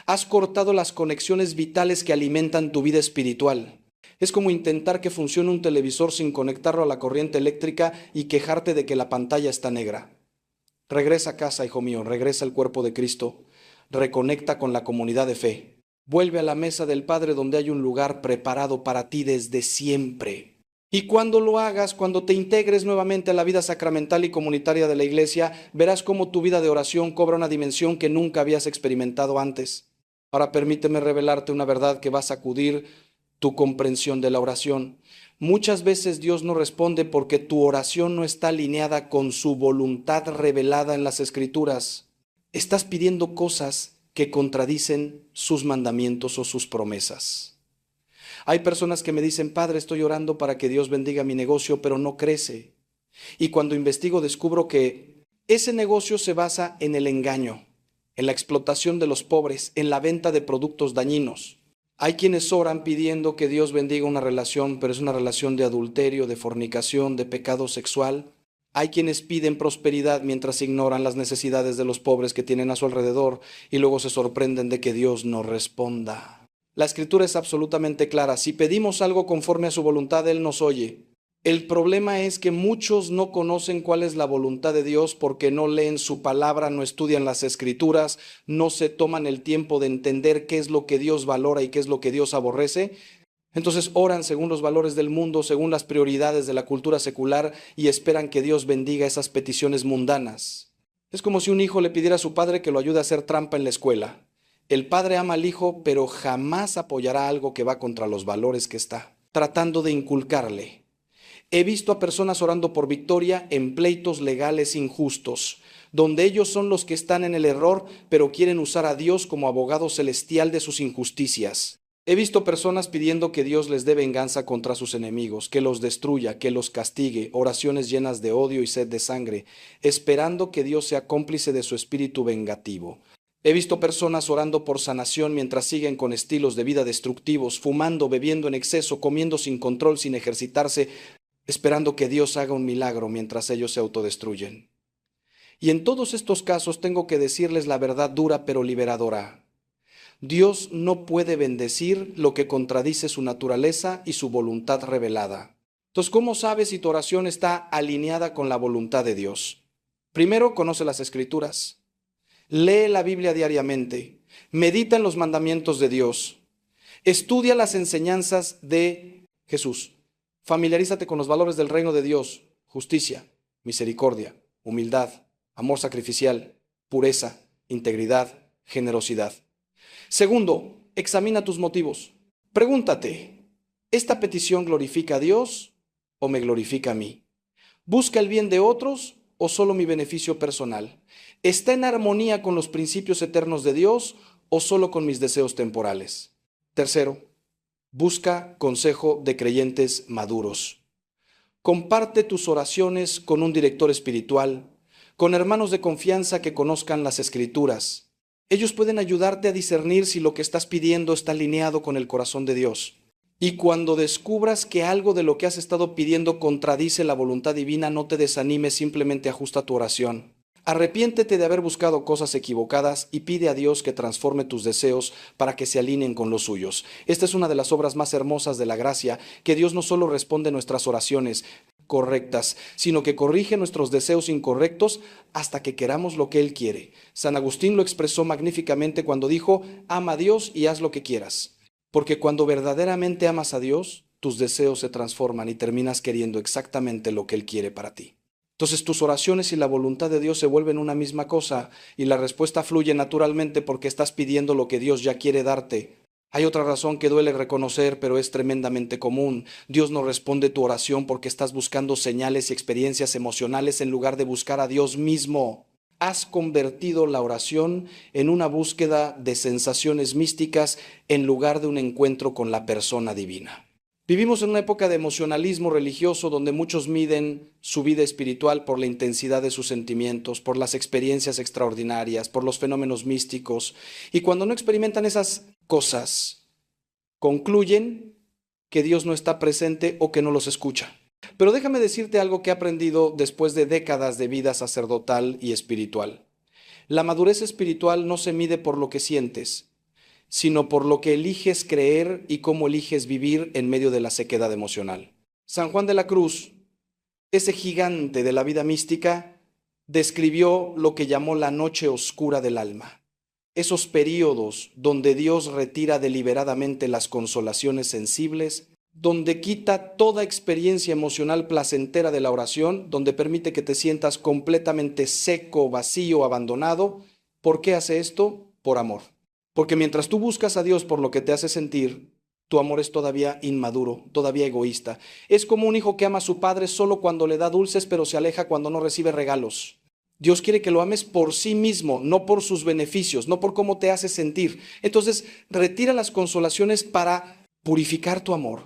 Has cortado las conexiones vitales que alimentan tu vida espiritual. Es como intentar que funcione un televisor sin conectarlo a la corriente eléctrica y quejarte de que la pantalla está negra. Regresa a casa, hijo mío, regresa al cuerpo de Cristo. Reconecta con la comunidad de fe. Vuelve a la mesa del Padre donde hay un lugar preparado para ti desde siempre. Y cuando lo hagas, cuando te integres nuevamente a la vida sacramental y comunitaria de la iglesia, verás cómo tu vida de oración cobra una dimensión que nunca habías experimentado antes. Ahora permíteme revelarte una verdad que va a sacudir tu comprensión de la oración. Muchas veces Dios no responde porque tu oración no está alineada con su voluntad revelada en las Escrituras. Estás pidiendo cosas que contradicen sus mandamientos o sus promesas. Hay personas que me dicen: Padre, estoy orando para que Dios bendiga mi negocio, pero no crece. Y cuando investigo descubro que ese negocio se basa en el engaño, en la explotación de los pobres, en la venta de productos dañinos. Hay quienes oran pidiendo que Dios bendiga una relación, pero es una relación de adulterio, de fornicación, de pecado sexual. Hay quienes piden prosperidad mientras ignoran las necesidades de los pobres que tienen a su alrededor y luego se sorprenden de que Dios no responda. La Escritura es absolutamente clara: si pedimos algo conforme a su voluntad, Él nos oye. El problema es que muchos no conocen cuál es la voluntad de Dios porque no leen su palabra, no estudian las Escrituras, no se toman el tiempo de entender qué es lo que Dios valora y qué es lo que Dios aborrece. Entonces oran según los valores del mundo, según las prioridades de la cultura secular y esperan que Dios bendiga esas peticiones mundanas. Es como si un hijo le pidiera a su padre que lo ayude a hacer trampa en la escuela. El padre ama al hijo, pero jamás apoyará algo que va contra los valores que está tratando de inculcarle. He visto a personas orando por victoria en pleitos legales injustos, donde ellos son los que están en el error, pero quieren usar a Dios como abogado celestial de sus injusticias. He visto personas pidiendo que Dios les dé venganza contra sus enemigos, que los destruya, que los castigue, oraciones llenas de odio y sed de sangre, esperando que Dios sea cómplice de su espíritu vengativo. He visto personas orando por sanación mientras siguen con estilos de vida destructivos, fumando, bebiendo en exceso, comiendo sin control, sin ejercitarse, esperando que Dios haga un milagro mientras ellos se autodestruyen. Y en todos estos casos tengo que decirles la verdad dura pero liberadora. Dios no puede bendecir lo que contradice su naturaleza y su voluntad revelada. Entonces, ¿cómo sabes si tu oración está alineada con la voluntad de Dios? Primero, conoce las Escrituras. Lee la Biblia diariamente. Medita en los mandamientos de Dios. Estudia las enseñanzas de Jesús. Familiarízate con los valores del reino de Dios: justicia, misericordia, humildad, amor sacrificial, pureza, integridad, generosidad. Segundo, examina tus motivos. Pregúntate: ¿esta petición glorifica a Dios o me glorifica a mí? ¿Busca el bien de otros o solo mi beneficio personal? ¿Está en armonía con los principios eternos de Dios o solo con mis deseos temporales? Tercero, busca consejo de creyentes maduros. Comparte tus oraciones con un director espiritual, con hermanos de confianza que conozcan las Escrituras. Ellos pueden ayudarte a discernir si lo que estás pidiendo está alineado con el corazón de Dios. Y cuando descubras que algo de lo que has estado pidiendo contradice la voluntad divina, no te desanimes, simplemente ajusta tu oración. Arrepiéntete de haber buscado cosas equivocadas y pide a Dios que transforme tus deseos para que se alineen con los suyos. Esta es una de las obras más hermosas de la gracia, que Dios no solo responde nuestras oraciones correctas, sino que corrige nuestros deseos incorrectos hasta que queramos lo que Él quiere. San Agustín lo expresó magníficamente cuando dijo: ama a Dios y haz lo que quieras. Porque cuando verdaderamente amas a Dios, tus deseos se transforman y terminas queriendo exactamente lo que Él quiere para ti. Entonces tus oraciones y la voluntad de Dios se vuelven una misma cosa y la respuesta fluye naturalmente porque estás pidiendo lo que Dios ya quiere darte. Hay otra razón que duele reconocer, pero es tremendamente común. Dios no responde tu oración porque estás buscando señales y experiencias emocionales en lugar de buscar a Dios mismo. Has convertido la oración en una búsqueda de sensaciones místicas en lugar de un encuentro con la persona divina. Vivimos en una época de emocionalismo religioso donde muchos miden su vida espiritual por la intensidad de sus sentimientos, por las experiencias extraordinarias, por los fenómenos místicos. Y cuando no experimentan esas cosas, concluyen que Dios no está presente o que no los escucha. Pero déjame decirte algo que he aprendido después de décadas de vida sacerdotal y espiritual. La madurez espiritual no se mide por lo que sientes, sino por lo que eliges creer y cómo eliges vivir en medio de la sequedad emocional. San Juan de la Cruz, ese gigante de la vida mística, describió lo que llamó la noche oscura del alma. Esos períodos donde Dios retira deliberadamente las consolaciones sensibles, donde quita toda experiencia emocional placentera de la oración, donde permite que te sientas completamente seco, vacío, abandonado. ¿Por qué hace esto? Por amor. Porque mientras tú buscas a Dios por lo que te hace sentir, tu amor es todavía inmaduro, todavía egoísta. Es como un hijo que ama a su padre solo cuando le da dulces, pero se aleja cuando no recibe regalos. Dios quiere que lo ames por sí mismo, no por sus beneficios, no por cómo te hace sentir. Entonces, retira las consolaciones para purificar tu amor,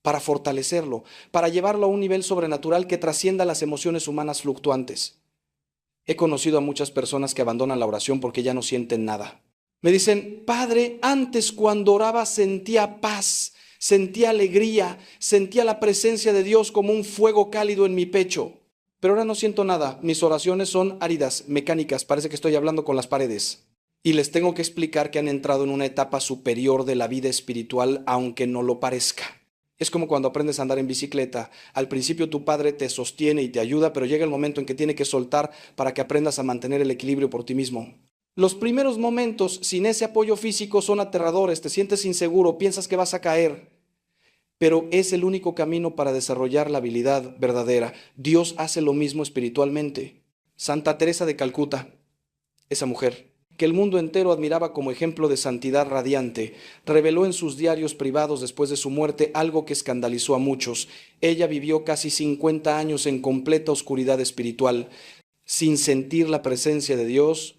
para fortalecerlo, para llevarlo a un nivel sobrenatural que trascienda las emociones humanas fluctuantes. He conocido a muchas personas que abandonan la oración porque ya no sienten nada. Me dicen: Padre, antes cuando oraba sentía paz, sentía alegría, sentía la presencia de Dios como un fuego cálido en mi pecho. Pero ahora no siento nada, mis oraciones son áridas, mecánicas, parece que estoy hablando con las paredes. Y les tengo que explicar que han entrado en una etapa superior de la vida espiritual, aunque no lo parezca. Es como cuando aprendes a andar en bicicleta. Al principio tu padre te sostiene y te ayuda, pero llega el momento en que tiene que soltar para que aprendas a mantener el equilibrio por ti mismo. Los primeros momentos sin ese apoyo físico son aterradores, te sientes inseguro, piensas que vas a caer, pero es el único camino para desarrollar la habilidad verdadera. Dios hace lo mismo espiritualmente. Santa Teresa de Calcuta, esa mujer que el mundo entero admiraba como ejemplo de santidad radiante, reveló en sus diarios privados después de su muerte algo que escandalizó a muchos. Ella vivió casi 50 años en completa oscuridad espiritual, sin sentir la presencia de Dios,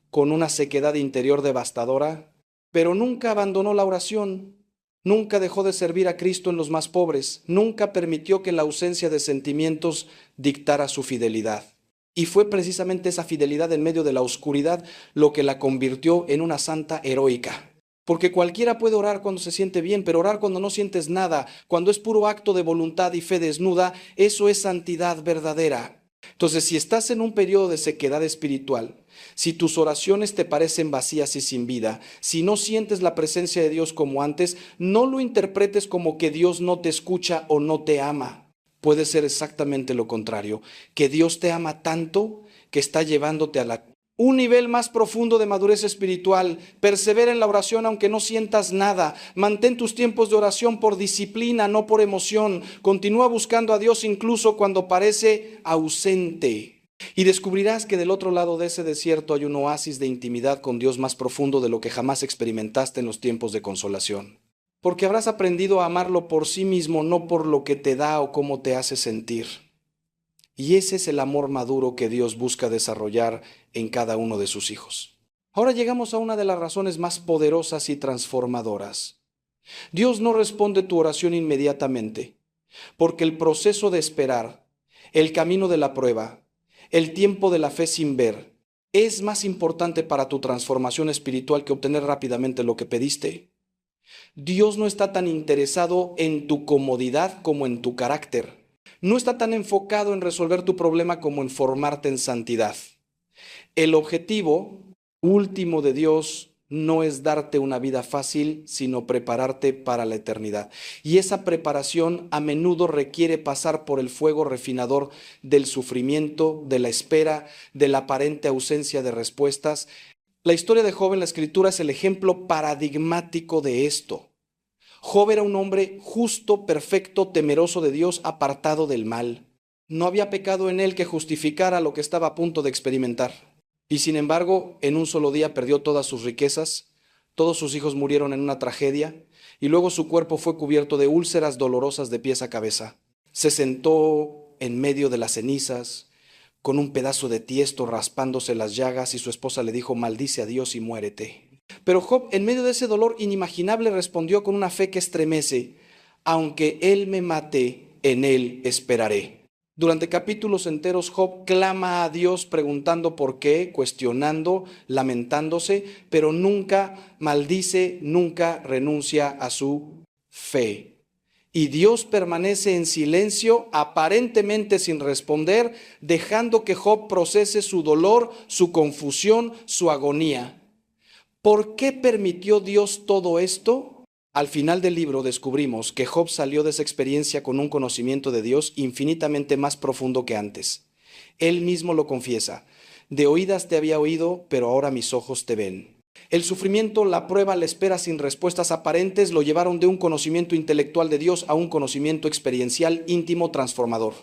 con una sequedad interior devastadora, pero nunca abandonó la oración, nunca dejó de servir a Cristo en los más pobres, nunca permitió que la ausencia de sentimientos dictara su fidelidad. Y fue precisamente esa fidelidad en medio de la oscuridad lo que la convirtió en una santa heroica. Porque cualquiera puede orar cuando se siente bien, pero orar cuando no sientes nada, cuando es puro acto de voluntad y fe desnuda, eso es santidad verdadera. Entonces, si estás en un periodo de sequedad espiritual, si tus oraciones te parecen vacías y sin vida, si no sientes la presencia de Dios como antes, no lo interpretes como que Dios no te escucha o no te ama. Puede ser exactamente lo contrario, que Dios te ama tanto que está llevándote a un nivel más profundo de madurez espiritual. Persevera en la oración aunque no sientas nada. Mantén tus tiempos de oración por disciplina, no por emoción. Continúa buscando a Dios incluso cuando parece ausente. Y descubrirás que del otro lado de ese desierto hay un oasis de intimidad con Dios más profundo de lo que jamás experimentaste en los tiempos de consolación. Porque habrás aprendido a amarlo por sí mismo, no por lo que te da o cómo te hace sentir. Y ese es el amor maduro que Dios busca desarrollar en cada uno de sus hijos. Ahora llegamos a una de las razones más poderosas y transformadoras. Dios no responde tu oración inmediatamente, porque el proceso de esperar, el camino de la prueba, el tiempo de la fe sin ver, es más importante para tu transformación espiritual que obtener rápidamente lo que pediste. Dios no está tan interesado en tu comodidad como en tu carácter. No está tan enfocado en resolver tu problema como en formarte en santidad. El objetivo último de Dios no es darte una vida fácil, sino prepararte para la eternidad. Y esa preparación a menudo requiere pasar por el fuego refinador del sufrimiento, de la espera, de la aparente ausencia de respuestas. La historia de Job en la Escritura es el ejemplo paradigmático de esto. Job era un hombre justo, perfecto, temeroso de Dios, apartado del mal. No había pecado en él que justificara lo que estaba a punto de experimentar. Y sin embargo, en un solo día perdió todas sus riquezas, todos sus hijos murieron en una tragedia, y luego su cuerpo fue cubierto de úlceras dolorosas de pies a cabeza. Se sentó en medio de las cenizas, con un pedazo de tiesto raspándose las llagas, y su esposa le dijo: maldice a Dios y muérete. Pero Job, en medio de ese dolor inimaginable, respondió con una fe que estremece: aunque él me mate, en él esperaré. Durante capítulos enteros, Job clama a Dios preguntando por qué, cuestionando, lamentándose, pero nunca maldice, nunca renuncia a su fe. Y Dios permanece en silencio, aparentemente sin responder, dejando que Job procese su dolor, su confusión, su agonía. ¿Por qué permitió Dios todo esto? Al final del libro descubrimos que Job salió de esa experiencia con un conocimiento de Dios infinitamente más profundo que antes. Él mismo lo confiesa: de oídas te había oído, pero ahora mis ojos te ven. El sufrimiento, la prueba, la espera sin respuestas aparentes lo llevaron de un conocimiento intelectual de Dios a un conocimiento experiencial, íntimo, transformador.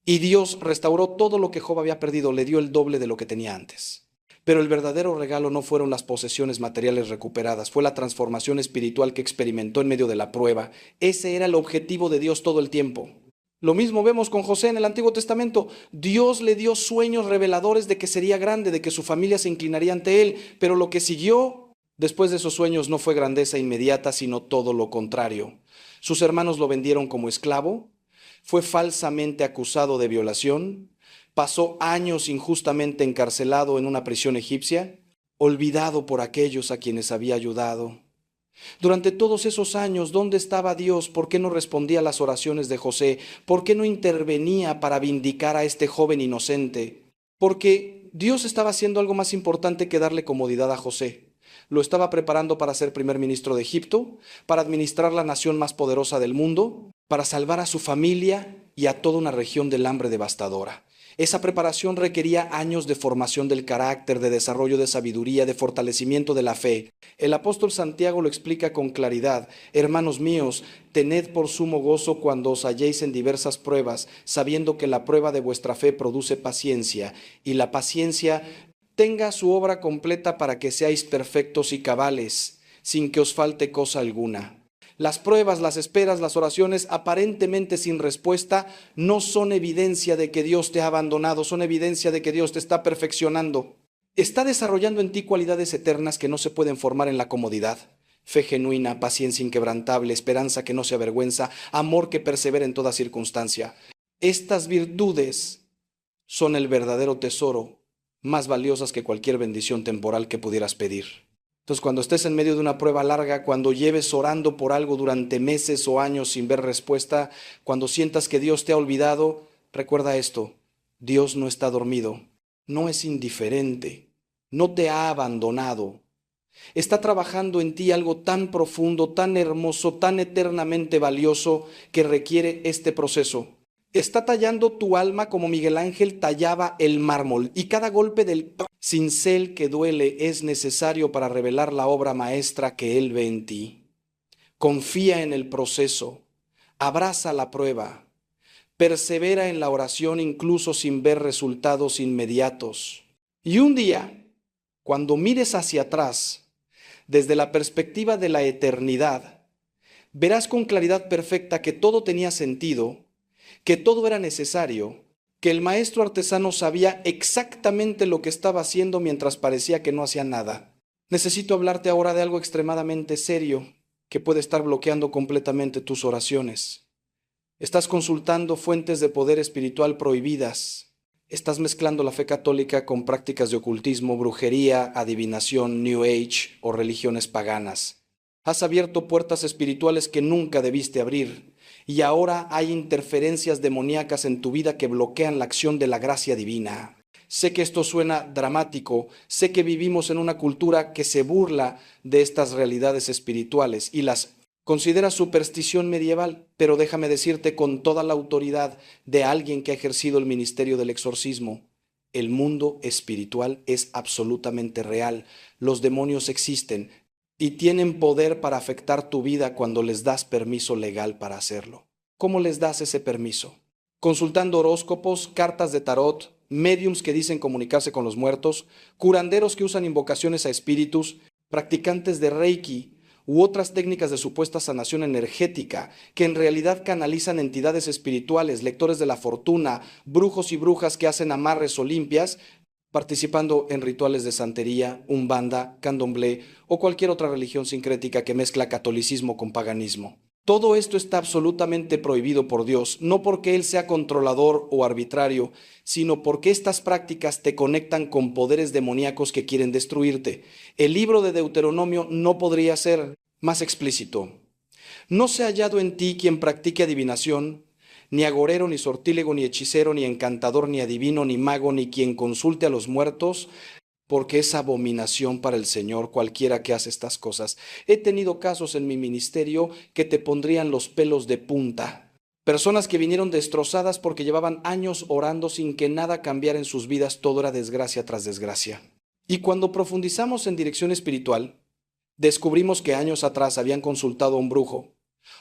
Y Dios restauró todo lo que Job había perdido, le dio el doble de lo que tenía antes. Pero el verdadero regalo no fueron las posesiones materiales recuperadas, fue la transformación espiritual que experimentó en medio de la prueba. Ese era el objetivo de Dios todo el tiempo. Lo mismo vemos con José en el Antiguo Testamento. Dios le dio sueños reveladores de que sería grande, de que su familia se inclinaría ante él, pero lo que siguió después de esos sueños no fue grandeza inmediata, sino todo lo contrario. Sus hermanos lo vendieron como esclavo, fue falsamente acusado de violación, pasó años injustamente encarcelado en una prisión egipcia, olvidado por aquellos a quienes había ayudado. Durante todos esos años, ¿dónde estaba Dios? ¿Por qué no respondía a las oraciones de José? ¿Por qué no intervenía para vindicar a este joven inocente? Porque Dios estaba haciendo algo más importante que darle comodidad a José. Lo estaba preparando para ser primer ministro de Egipto, para administrar la nación más poderosa del mundo, para salvar a su familia y a toda una región del hambre devastadora. Esa preparación requería años de formación del carácter, de desarrollo de sabiduría, de fortalecimiento de la fe. El apóstol Santiago lo explica con claridad: hermanos míos, tened por sumo gozo cuando os halléis en diversas pruebas, sabiendo que la prueba de vuestra fe produce paciencia, y la paciencia tenga su obra completa para que seáis perfectos y cabales, sin que os falte cosa alguna. Las pruebas, las esperas, las oraciones aparentemente sin respuesta no son evidencia de que Dios te ha abandonado, son evidencia de que Dios te está perfeccionando. Está desarrollando en ti cualidades eternas que no se pueden formar en la comodidad: fe genuina, paciencia inquebrantable, esperanza que no se avergüenza, amor que persevera en toda circunstancia. Estas virtudes son el verdadero tesoro, más valiosas que cualquier bendición temporal que pudieras pedir. Entonces, cuando estés en medio de una prueba larga, cuando lleves orando por algo durante meses o años sin ver respuesta, cuando sientas que Dios te ha olvidado, recuerda esto: Dios no está dormido, no es indiferente, no te ha abandonado. Está trabajando en ti algo tan profundo, tan hermoso, tan eternamente valioso que requiere este proceso. Está tallando tu alma como Miguel Ángel tallaba el mármol, y cada golpe del cincel que duele es necesario para revelar la obra maestra que Él ve en ti. Confía en el proceso, abraza la prueba, persevera en la oración incluso sin ver resultados inmediatos. Y un día, cuando mires hacia atrás, desde la perspectiva de la eternidad, verás con claridad perfecta que todo tenía sentido, que todo era necesario, que el maestro artesano sabía exactamente lo que estaba haciendo mientras parecía que no hacía nada. Necesito hablarte ahora de algo extremadamente serio que puede estar bloqueando completamente tus oraciones. Estás consultando fuentes de poder espiritual prohibidas. Estás mezclando la fe católica con prácticas de ocultismo, brujería, adivinación, New Age o religiones paganas. Has abierto puertas espirituales que nunca debiste abrir, y ahora hay interferencias demoníacas en tu vida que bloquean la acción de la gracia divina. Sé que esto suena dramático, sé que vivimos en una cultura que se burla de estas realidades espirituales y las considera superstición medieval, pero déjame decirte con toda la autoridad de alguien que ha ejercido el ministerio del exorcismo: el mundo espiritual es absolutamente real, los demonios existen y tienen poder para afectar tu vida cuando les das permiso legal para hacerlo. ¿Cómo les das ese permiso? Consultando horóscopos, cartas de tarot, médiums que dicen comunicarse con los muertos, curanderos que usan invocaciones a espíritus, practicantes de Reiki u otras técnicas de supuesta sanación energética que en realidad canalizan entidades espirituales, lectores de la fortuna, brujos y brujas que hacen amarres o limpias, participando en rituales de santería, umbanda, candomblé o cualquier otra religión sincrética que mezcla catolicismo con paganismo. Todo esto está absolutamente prohibido por Dios, no porque Él sea controlador o arbitrario, sino porque estas prácticas te conectan con poderes demoníacos que quieren destruirte. El libro de Deuteronomio no podría ser más explícito. No se ha hallado en ti quien practique adivinación, ni agorero, ni sortílego, ni hechicero, ni encantador, ni adivino, ni mago, ni quien consulte a los muertos, porque es abominación para el Señor cualquiera que hace estas cosas. He tenido casos en mi ministerio que te pondrían los pelos de punta. Personas que vinieron destrozadas porque llevaban años orando sin que nada cambiara en sus vidas, todo era desgracia tras desgracia. Y cuando profundizamos en dirección espiritual, descubrimos que años atrás habían consultado a un brujo,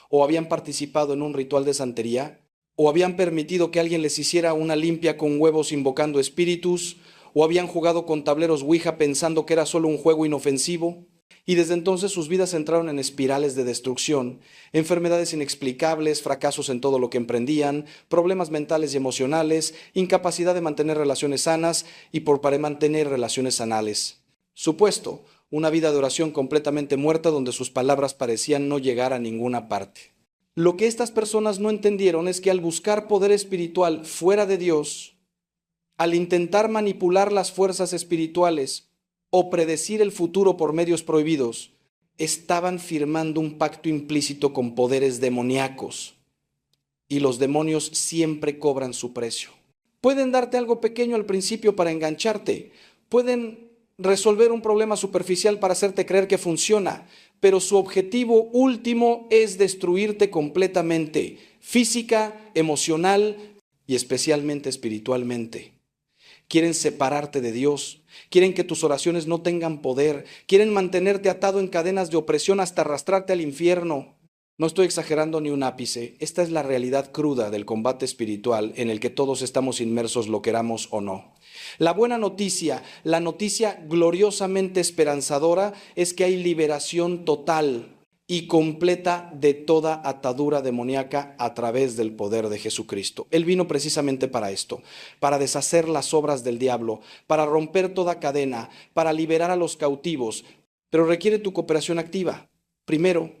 o habían participado en un ritual de santería, o habían permitido que alguien les hiciera una limpia con huevos invocando espíritus, o habían jugado con tableros Ouija pensando que era solo un juego inofensivo, y desde entonces sus vidas entraron en espirales de destrucción, enfermedades inexplicables, fracasos en todo lo que emprendían, problemas mentales y emocionales, incapacidad de mantener relaciones sanas y para mantener relaciones anales. Supuesto, una vida de oración completamente muerta donde sus palabras parecían no llegar a ninguna parte. Lo que estas personas no entendieron es que al buscar poder espiritual fuera de Dios, al intentar manipular las fuerzas espirituales o predecir el futuro por medios prohibidos, estaban firmando un pacto implícito con poderes demoníacos. Y los demonios siempre cobran su precio. Pueden darte algo pequeño al principio para engancharte. Pueden resolver un problema superficial para hacerte creer que funciona, pero su objetivo último es destruirte completamente, física, emocional y especialmente espiritualmente. Quieren separarte de Dios, quieren que tus oraciones no tengan poder, quieren mantenerte atado en cadenas de opresión hasta arrastrarte al infierno. No estoy exagerando ni un ápice, esta es la realidad cruda del combate espiritual en el que todos estamos inmersos, lo queramos o no. La buena noticia, la noticia gloriosamente esperanzadora, es que hay liberación total y completa de toda atadura demoníaca a través del poder de Jesucristo. Él vino precisamente para esto, para deshacer las obras del diablo, para romper toda cadena, para liberar a los cautivos, pero requiere tu cooperación activa. Primero,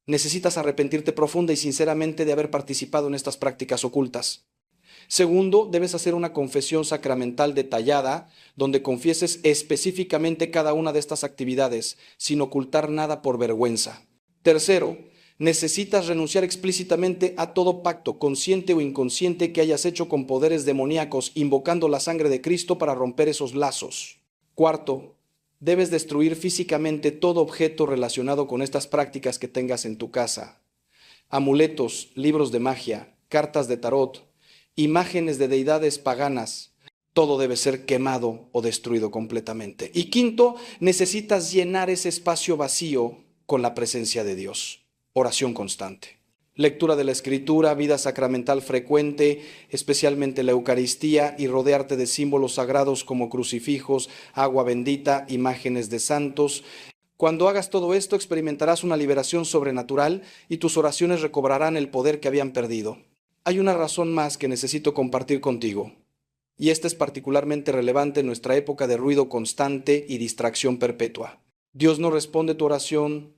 necesitas arrepentirte profunda y sinceramente de haber participado en estas prácticas ocultas. Segundo, debes hacer una confesión sacramental detallada, donde confieses específicamente cada una de estas actividades, sin ocultar nada por vergüenza. Tercero, necesitas renunciar explícitamente a todo pacto, consciente o inconsciente, que hayas hecho con poderes demoníacos, invocando la sangre de Cristo para romper esos lazos. Cuarto, debes destruir físicamente todo objeto relacionado con estas prácticas que tengas en tu casa. Amuletos, libros de magia, cartas de tarot, imágenes de deidades paganas. Todo debe ser quemado o destruido completamente. Y quinto, necesitas llenar ese espacio vacío con la presencia de Dios. Oración constante. Lectura de la Escritura, vida sacramental frecuente, especialmente la Eucaristía, y rodearte de símbolos sagrados como crucifijos, agua bendita, imágenes de santos. Cuando hagas todo esto, experimentarás una liberación sobrenatural y tus oraciones recobrarán el poder que habían perdido. Hay una razón más que necesito compartir contigo, y esta es particularmente relevante en nuestra época de ruido constante y distracción perpetua. Dios no responde tu oración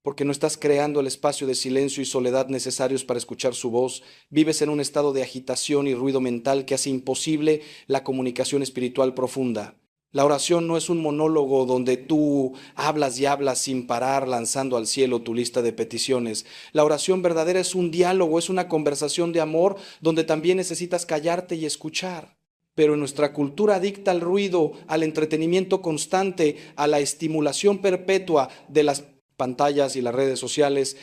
porque no estás creando el espacio de silencio y soledad necesarios para escuchar su voz. Vives en un estado de agitación y ruido mental que hace imposible la comunicación espiritual profunda. La oración no es un monólogo donde tú hablas y hablas sin parar, lanzando al cielo tu lista de peticiones. La oración verdadera es un diálogo, es una conversación de amor donde también necesitas callarte y escuchar. Pero en nuestra cultura adicta al ruido, al entretenimiento constante, a la estimulación perpetua de las pantallas y las redes sociales,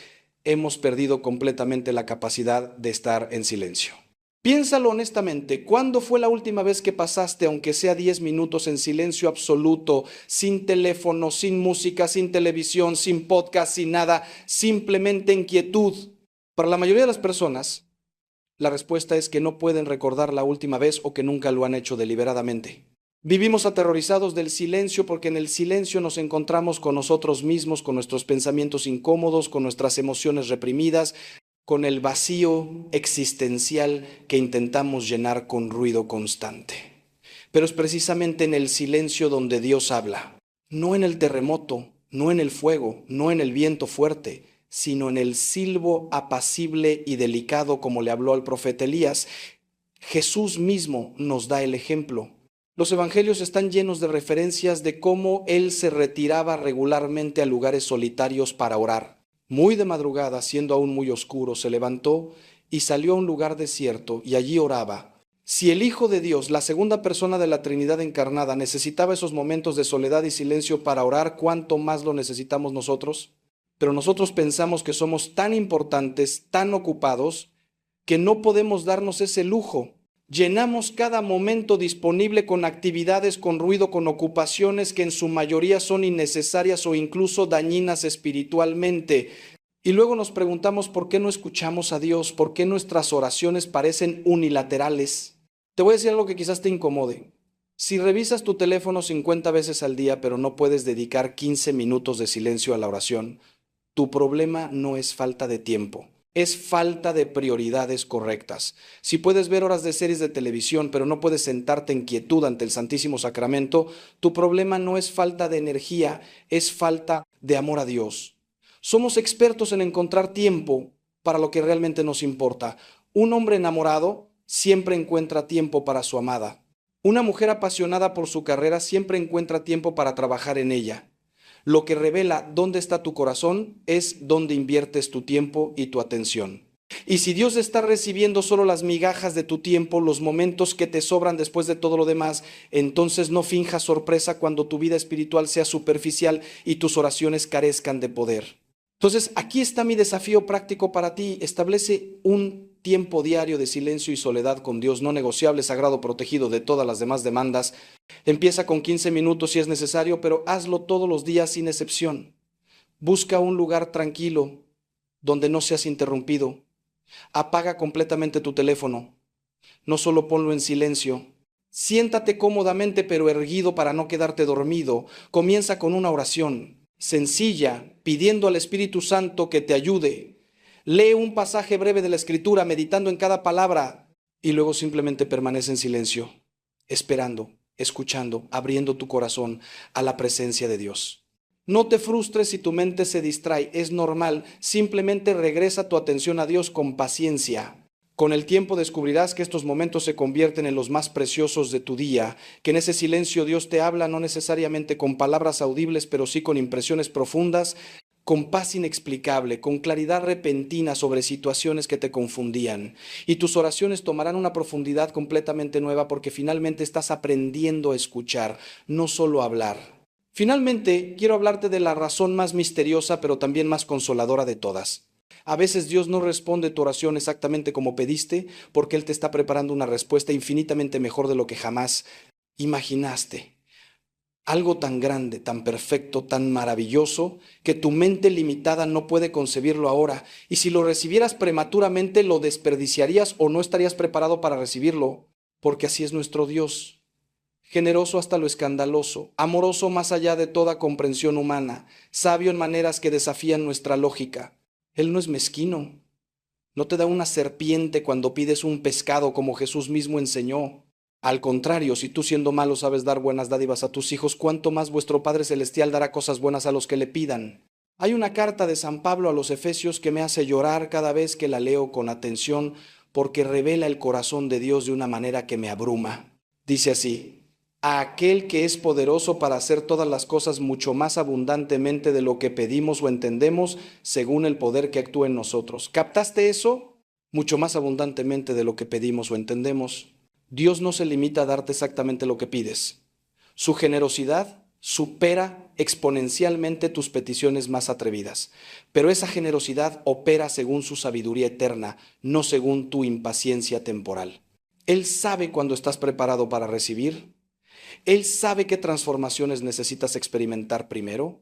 hemos perdido completamente la capacidad de estar en silencio. Piénsalo honestamente, ¿cuándo fue la última vez que pasaste, aunque sea 10 minutos, en silencio absoluto, sin teléfono, sin música, sin televisión, sin podcast, sin nada, simplemente en quietud? Para la mayoría de las personas, la respuesta es que no pueden recordar la última vez o que nunca lo han hecho deliberadamente. Vivimos aterrorizados del silencio porque en el silencio nos encontramos con nosotros mismos, con nuestros pensamientos incómodos, con nuestras emociones reprimidas, con el vacío existencial que intentamos llenar con ruido constante. Pero es precisamente en el silencio donde Dios habla, no en el terremoto, no en el fuego, no en el viento fuerte, sino en el silbo apacible y delicado como le habló al profeta Elías. Jesús mismo nos da el ejemplo. Los evangelios están llenos de referencias de cómo Él se retiraba regularmente a lugares solitarios para orar. Muy de madrugada, siendo aún muy oscuro, se levantó y salió a un lugar desierto y allí oraba. Si el Hijo de Dios, la segunda persona de la Trinidad encarnada, necesitaba esos momentos de soledad y silencio para orar, ¿cuánto más lo necesitamos nosotros? Pero nosotros pensamos que somos tan importantes, tan ocupados, que no podemos darnos ese lujo. Llenamos cada momento disponible con actividades, con ruido, con ocupaciones que en su mayoría son innecesarias o incluso dañinas espiritualmente. Y luego nos preguntamos por qué no escuchamos a Dios, por qué nuestras oraciones parecen unilaterales. Te voy a decir algo que quizás te incomode. Si revisas tu teléfono 50 veces al día, pero no puedes dedicar 15 minutos de silencio a la oración, tu problema no es falta de tiempo. Es falta de prioridades correctas. Si puedes ver horas de series de televisión, pero no puedes sentarte en quietud ante el Santísimo Sacramento, tu problema no es falta de energía, es falta de amor a Dios. Somos expertos en encontrar tiempo para lo que realmente nos importa. Un hombre enamorado siempre encuentra tiempo para su amada. Una mujer apasionada por su carrera siempre encuentra tiempo para trabajar en ella. Lo que revela dónde está tu corazón es dónde inviertes tu tiempo y tu atención. Y si Dios está recibiendo solo las migajas de tu tiempo, los momentos que te sobran después de todo lo demás, entonces no finjas sorpresa cuando tu vida espiritual sea superficial y tus oraciones carezcan de poder. Entonces, aquí está mi desafío práctico para ti. Establece un tiempo diario de silencio y soledad con Dios, no negociable, sagrado, protegido de todas las demás demandas. Empieza con 15 minutos si es necesario, pero hazlo todos los días sin excepción. Busca un lugar tranquilo donde no seas interrumpido. Apaga completamente tu teléfono. No solo ponlo en silencio. Siéntate cómodamente pero erguido para no quedarte dormido. Comienza con una oración sencilla, pidiendo al Espíritu Santo que te ayude. Lee un pasaje breve de la Escritura, meditando en cada palabra, y luego simplemente permanece en silencio, esperando, escuchando, abriendo tu corazón a la presencia de Dios. No te frustres si tu mente se distrae, es normal, simplemente regresa tu atención a Dios con paciencia. Con el tiempo descubrirás que estos momentos se convierten en los más preciosos de tu día, que en ese silencio Dios te habla no necesariamente con palabras audibles, pero sí con impresiones profundas, con paz inexplicable, con claridad repentina sobre situaciones que te confundían. Y tus oraciones tomarán una profundidad completamente nueva porque finalmente estás aprendiendo a escuchar, no solo a hablar. Finalmente, quiero hablarte de la razón más misteriosa, pero también más consoladora de todas. A veces Dios no responde tu oración exactamente como pediste, porque Él te está preparando una respuesta infinitamente mejor de lo que jamás imaginaste. Algo tan grande, tan perfecto, tan maravilloso, que tu mente limitada no puede concebirlo ahora. Y si lo recibieras prematuramente, lo desperdiciarías o no estarías preparado para recibirlo, porque así es nuestro Dios. Generoso hasta lo escandaloso, amoroso más allá de toda comprensión humana, sabio en maneras que desafían nuestra lógica. Él no es mezquino. No te da una serpiente cuando pides un pescado como Jesús mismo enseñó. Al contrario, si tú siendo malo sabes dar buenas dádivas a tus hijos, ¿cuánto más vuestro Padre Celestial dará cosas buenas a los que le pidan? Hay una carta de San Pablo a los Efesios que me hace llorar cada vez que la leo con atención porque revela el corazón de Dios de una manera que me abruma. Dice así: a aquel que es poderoso para hacer todas las cosas mucho más abundantemente de lo que pedimos o entendemos, según el poder que actúa en nosotros. ¿Captaste eso? Mucho más abundantemente de lo que pedimos o entendemos. Dios no se limita a darte exactamente lo que pides. Su generosidad supera exponencialmente tus peticiones más atrevidas, pero esa generosidad opera según su sabiduría eterna, no según tu impaciencia temporal. Él sabe cuándo estás preparado para recibir. Él sabe qué transformaciones necesitas experimentar primero.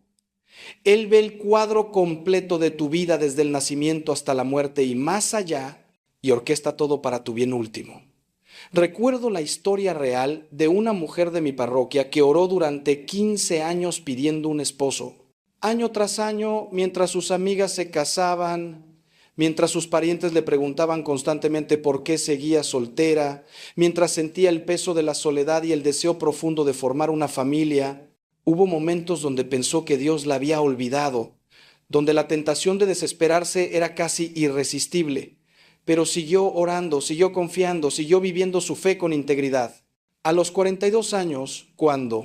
Él ve el cuadro completo de tu vida desde el nacimiento hasta la muerte y más allá, y orquesta todo para tu bien último. Recuerdo la historia real de una mujer de mi parroquia que oró durante 15 años pidiendo un esposo. Año tras año, mientras sus amigas se casaban, mientras sus parientes le preguntaban constantemente por qué seguía soltera, mientras sentía el peso de la soledad y el deseo profundo de formar una familia, hubo momentos donde pensó que Dios la había olvidado, donde la tentación de desesperarse era casi irresistible. Pero siguió orando, siguió confiando, siguió viviendo su fe con integridad. A los 42 años, cuando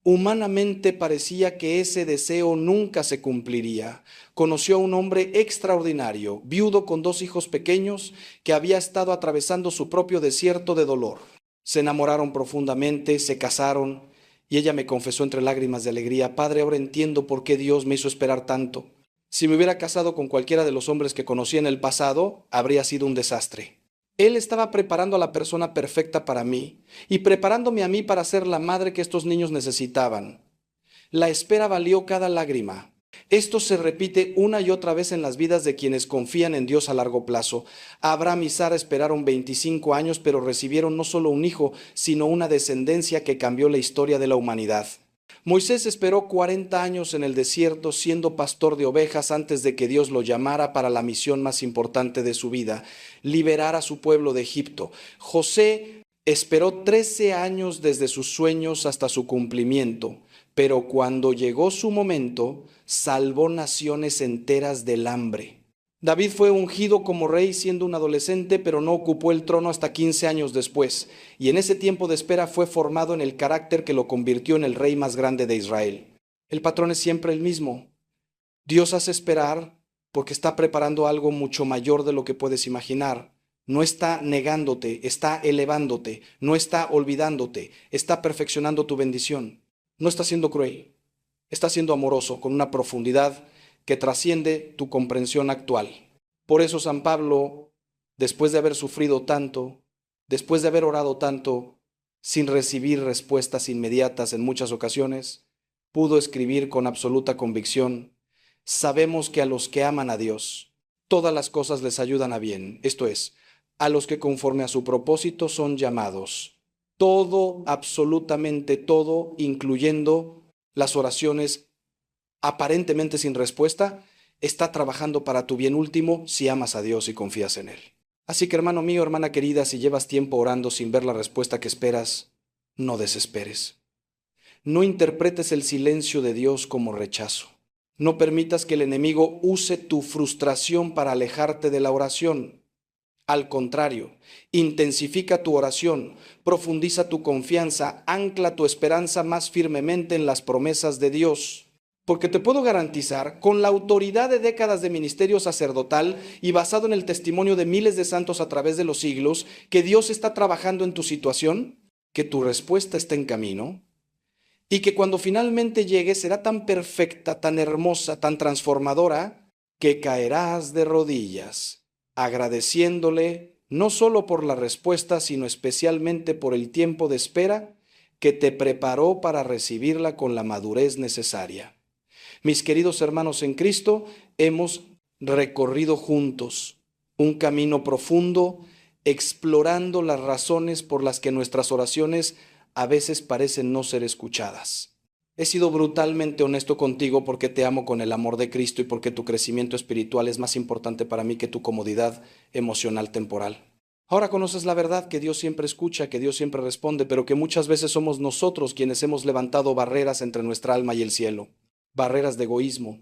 humanamente parecía que ese deseo nunca se cumpliría, conoció a un hombre extraordinario, viudo con 2 hijos pequeños, que había estado atravesando su propio desierto de dolor. Se enamoraron profundamente, se casaron, y ella me confesó entre lágrimas de alegría: Padre, ahora entiendo por qué Dios me hizo esperar tanto. Si me hubiera casado con cualquiera de los hombres que conocí en el pasado, habría sido un desastre. Él estaba preparando a la persona perfecta para mí y preparándome a mí para ser la madre que estos niños necesitaban. La espera valió cada lágrima. Esto se repite una y otra vez en las vidas de quienes confían en Dios a largo plazo. Abraham y Sara esperaron 25 años, pero recibieron no solo un hijo, sino una descendencia que cambió la historia de la humanidad. Moisés esperó 40 años en el desierto siendo pastor de ovejas antes de que Dios lo llamara para la misión más importante de su vida: liberar a su pueblo de Egipto. José esperó 13 años desde sus sueños hasta su cumplimiento, pero cuando llegó su momento, salvó naciones enteras del hambre. David fue ungido como rey siendo un adolescente, pero no ocupó el trono hasta 15 años después, y en ese tiempo de espera fue formado en el carácter que lo convirtió en el rey más grande de Israel. El patrón es siempre el mismo. Dios hace esperar porque está preparando algo mucho mayor de lo que puedes imaginar. No está negándote, está elevándote, no está olvidándote, está perfeccionando tu bendición. No está siendo cruel, está siendo amoroso con una profundidad que trasciende tu comprensión actual. Por eso San Pablo, después de haber sufrido tanto, después de haber orado tanto, sin recibir respuestas inmediatas en muchas ocasiones, pudo escribir con absoluta convicción: sabemos que a los que aman a Dios, todas las cosas les ayudan a bien, esto es, a los que conforme a su propósito son llamados. Todo, absolutamente todo, incluyendo las oraciones aparentemente sin respuesta, está trabajando para tu bien último si amas a Dios y confías en Él. Así que, hermano mío, hermana querida, si llevas tiempo orando sin ver la respuesta que esperas, no desesperes. No interpretes el silencio de Dios como rechazo. No permitas que el enemigo use tu frustración para alejarte de la oración. Al contrario, intensifica tu oración, profundiza tu confianza, ancla tu esperanza más firmemente en las promesas de Dios. Porque te puedo garantizar, con la autoridad de décadas de ministerio sacerdotal y basado en el testimonio de miles de santos a través de los siglos, que Dios está trabajando en tu situación, que tu respuesta está en camino y que cuando finalmente llegue será tan perfecta, tan hermosa, tan transformadora, que caerás de rodillas, agradeciéndole no solo por la respuesta, sino especialmente por el tiempo de espera que te preparó para recibirla con la madurez necesaria. Mis queridos hermanos en Cristo, hemos recorrido juntos un camino profundo, explorando las razones por las que nuestras oraciones a veces parecen no ser escuchadas. He sido brutalmente honesto contigo porque te amo con el amor de Cristo y porque tu crecimiento espiritual es más importante para mí que tu comodidad emocional temporal. Ahora conoces la verdad, que Dios siempre escucha, que Dios siempre responde, pero que muchas veces somos nosotros quienes hemos levantado barreras entre nuestra alma y el cielo. Barreras de egoísmo,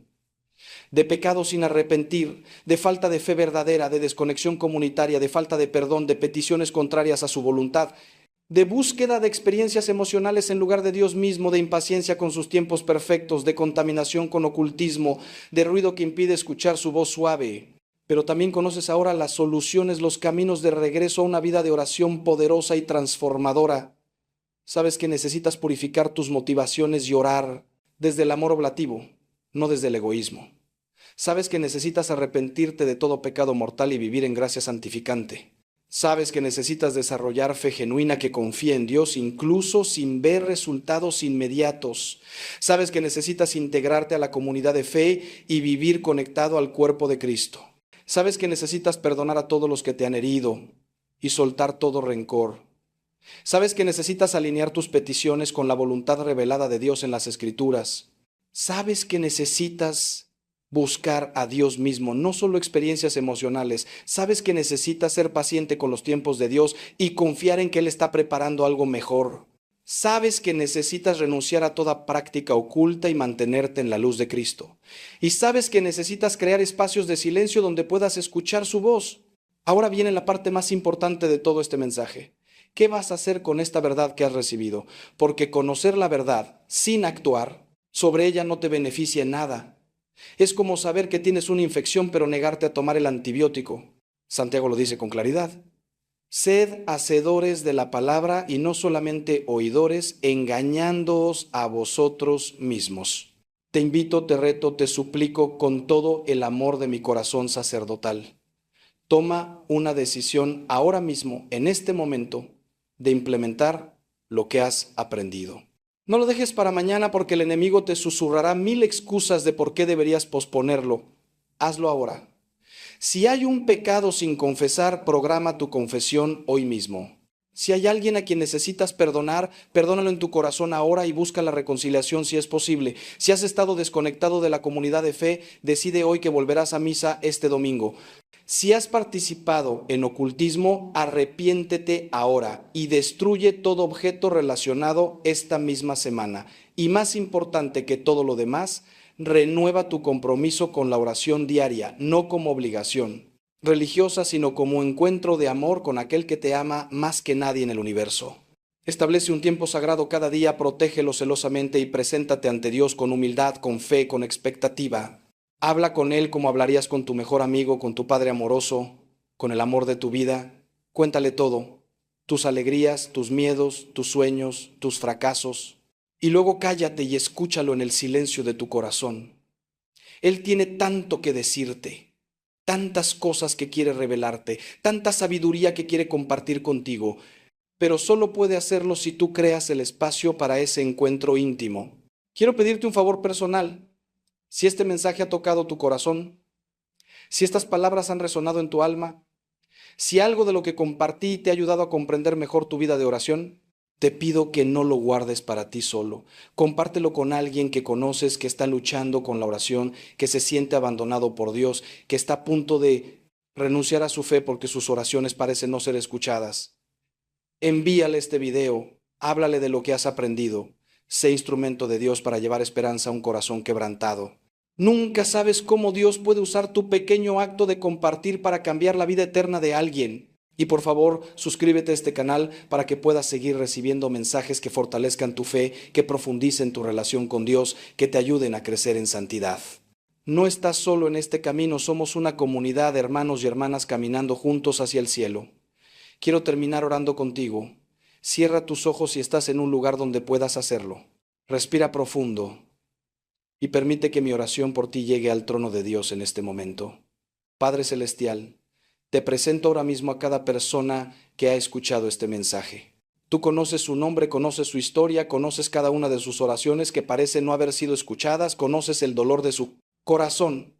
de pecado sin arrepentir, de falta de fe verdadera, de desconexión comunitaria, de falta de perdón, de peticiones contrarias a su voluntad, de búsqueda de experiencias emocionales en lugar de Dios mismo, de impaciencia con sus tiempos perfectos, de contaminación con ocultismo, de ruido que impide escuchar su voz suave. Pero también conoces ahora las soluciones, los caminos de regreso a una vida de oración poderosa y transformadora. Sabes que necesitas purificar tus motivaciones y orar desde el amor oblativo, no desde el egoísmo. Sabes que necesitas arrepentirte de todo pecado mortal y vivir en gracia santificante. Sabes que necesitas desarrollar fe genuina que confía en Dios incluso sin ver resultados inmediatos. Sabes que necesitas integrarte a la comunidad de fe y vivir conectado al cuerpo de Cristo. Sabes que necesitas perdonar a todos los que te han herido y soltar todo rencor. Sabes que necesitas alinear tus peticiones con la voluntad revelada de Dios en las Escrituras. Sabes que necesitas buscar a Dios mismo, no solo experiencias emocionales. Sabes que necesitas ser paciente con los tiempos de Dios y confiar en que Él está preparando algo mejor. Sabes que necesitas renunciar a toda práctica oculta y mantenerte en la luz de Cristo. Y sabes que necesitas crear espacios de silencio donde puedas escuchar su voz. Ahora viene la parte más importante de todo este mensaje. ¿Qué vas a hacer con esta verdad que has recibido? Porque conocer la verdad sin actuar sobre ella no te beneficia en nada. Es como saber que tienes una infección pero negarte a tomar el antibiótico. Santiago lo dice con claridad. Sed hacedores de la palabra y no solamente oidores, engañándoos a vosotros mismos. Te invito, te reto, te suplico con todo el amor de mi corazón sacerdotal. Toma una decisión ahora mismo, en este momento, de implementar lo que has aprendido. No lo dejes para mañana porque el enemigo te susurrará 1000 excusas de por qué deberías posponerlo. Hazlo ahora. Si hay un pecado sin confesar, programa tu confesión hoy mismo. Si hay alguien a quien necesitas perdonar, perdónalo en tu corazón ahora y busca la reconciliación si es posible. Si has estado desconectado de la comunidad de fe, decide hoy que volverás a misa este domingo. Si has participado en ocultismo, arrepiéntete ahora y destruye todo objeto relacionado esta misma semana. Y más importante que todo lo demás, renueva tu compromiso con la oración diaria, no como obligación religiosa, sino como encuentro de amor con aquel que te ama más que nadie en el universo. Establece un tiempo sagrado cada día, protégelo celosamente y preséntate ante Dios con humildad, con fe, con expectativa. Habla con Él como hablarías con tu mejor amigo, con tu Padre amoroso, con el amor de tu vida. Cuéntale todo, tus alegrías, tus miedos, tus sueños, tus fracasos. Y luego cállate y escúchalo en el silencio de tu corazón. Él tiene tanto que decirte, tantas cosas que quiere revelarte, tanta sabiduría que quiere compartir contigo, pero solo puede hacerlo si tú creas el espacio para ese encuentro íntimo. Quiero pedirte un favor personal. Si este mensaje ha tocado tu corazón, si estas palabras han resonado en tu alma, si algo de lo que compartí te ha ayudado a comprender mejor tu vida de oración, te pido que no lo guardes para ti solo. Compártelo con alguien que conoces que está luchando con la oración, que se siente abandonado por Dios, que está a punto de renunciar a su fe porque sus oraciones parecen no ser escuchadas. Envíale este video, háblale de lo que has aprendido. Sé instrumento de Dios para llevar esperanza a un corazón quebrantado. Nunca sabes cómo Dios puede usar tu pequeño acto de compartir para cambiar la vida eterna de alguien. Y por favor, suscríbete a este canal para que puedas seguir recibiendo mensajes que fortalezcan tu fe, que profundicen tu relación con Dios, que te ayuden a crecer en santidad. No estás solo en este camino, somos una comunidad de hermanos y hermanas caminando juntos hacia el cielo. Quiero terminar orando contigo. Cierra tus ojos si estás en un lugar donde puedas hacerlo. Respira profundo y permite que mi oración por ti llegue al trono de Dios en este momento. Padre Celestial, te presento ahora mismo a cada persona que ha escuchado este mensaje. Tú conoces su nombre, conoces su historia, conoces cada una de sus oraciones que parecen no haber sido escuchadas, conoces el dolor de su corazón,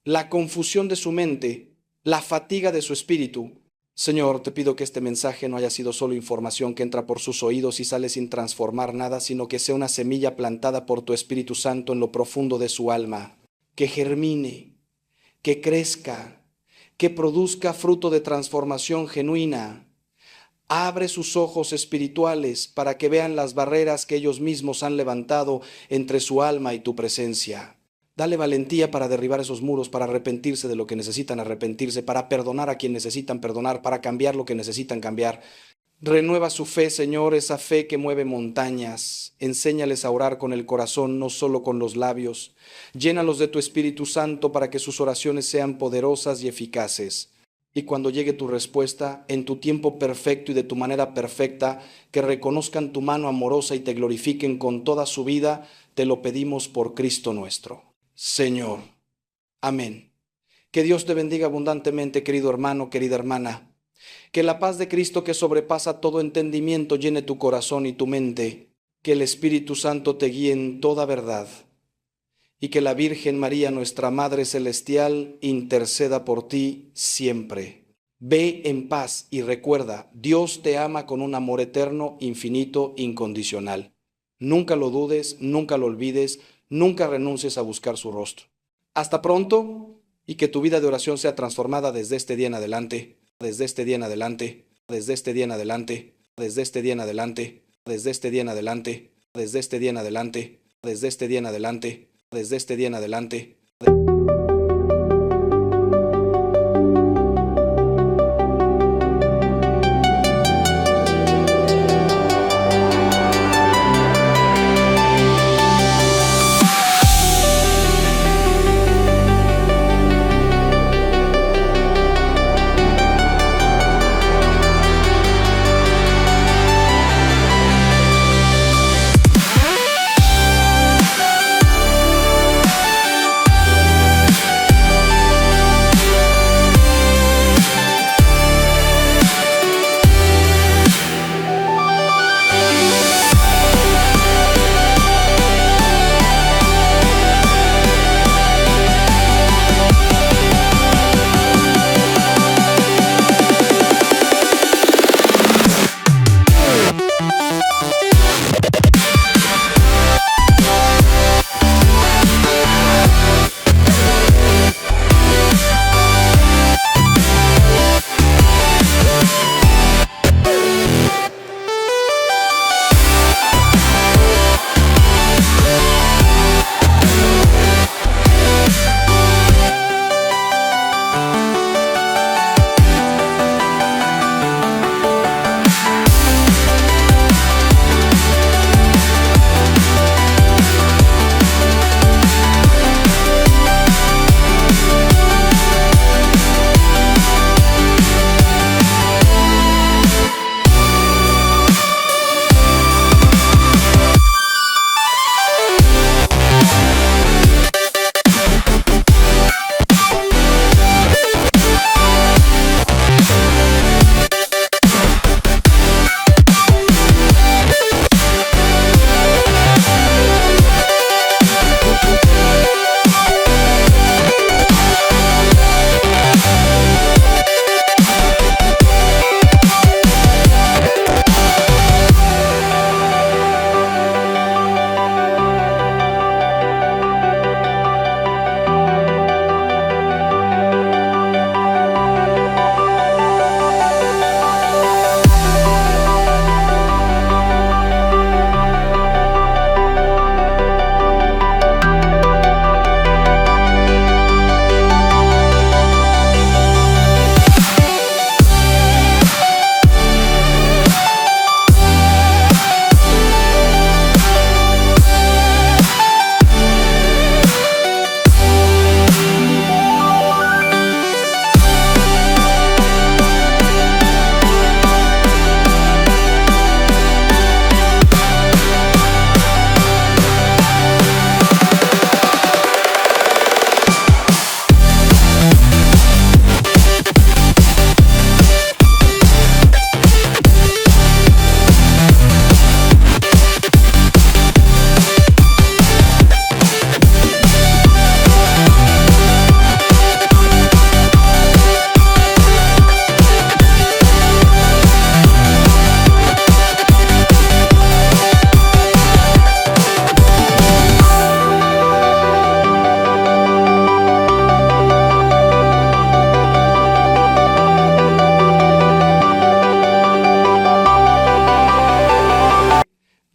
la confusión de su mente, la fatiga de su espíritu. Señor, te pido que este mensaje no haya sido solo información que entra por sus oídos y sale sin transformar nada, sino que sea una semilla plantada por tu Espíritu Santo en lo profundo de su alma, que germine, que crezca, que produzca fruto de transformación genuina. Abre sus ojos espirituales para que vean las barreras que ellos mismos han levantado entre su alma y tu presencia. Dale valentía para derribar esos muros, para arrepentirse de lo que necesitan arrepentirse, para perdonar a quien necesitan perdonar, para cambiar lo que necesitan cambiar. Renueva su fe, Señor, esa fe que mueve montañas. Enséñales a orar con el corazón, no solo con los labios. Llénalos de tu Espíritu Santo para que sus oraciones sean poderosas y eficaces. Y cuando llegue tu respuesta, en tu tiempo perfecto y de tu manera perfecta, que reconozcan tu mano amorosa y te glorifiquen con toda su vida, te lo pedimos por Cristo nuestro. Señor. Amén. Que Dios te bendiga abundantemente, querido hermano, querida hermana. Que la paz de Cristo, que sobrepasa todo entendimiento, llene tu corazón y tu mente. Que el Espíritu Santo te guíe en toda verdad. Y que la Virgen María, nuestra Madre Celestial, interceda por ti siempre. Ve en paz y recuerda, Dios te ama con un amor eterno, infinito, incondicional. Nunca lo dudes, nunca lo olvides, nunca renuncies a buscar su rostro. Hasta pronto, y que tu vida de oración sea transformada desde este día en adelante, desde este día en adelante, desde este día en adelante, desde este día en adelante, desde este día en adelante, desde este día en adelante, desde este día en adelante, desde este día en adelante.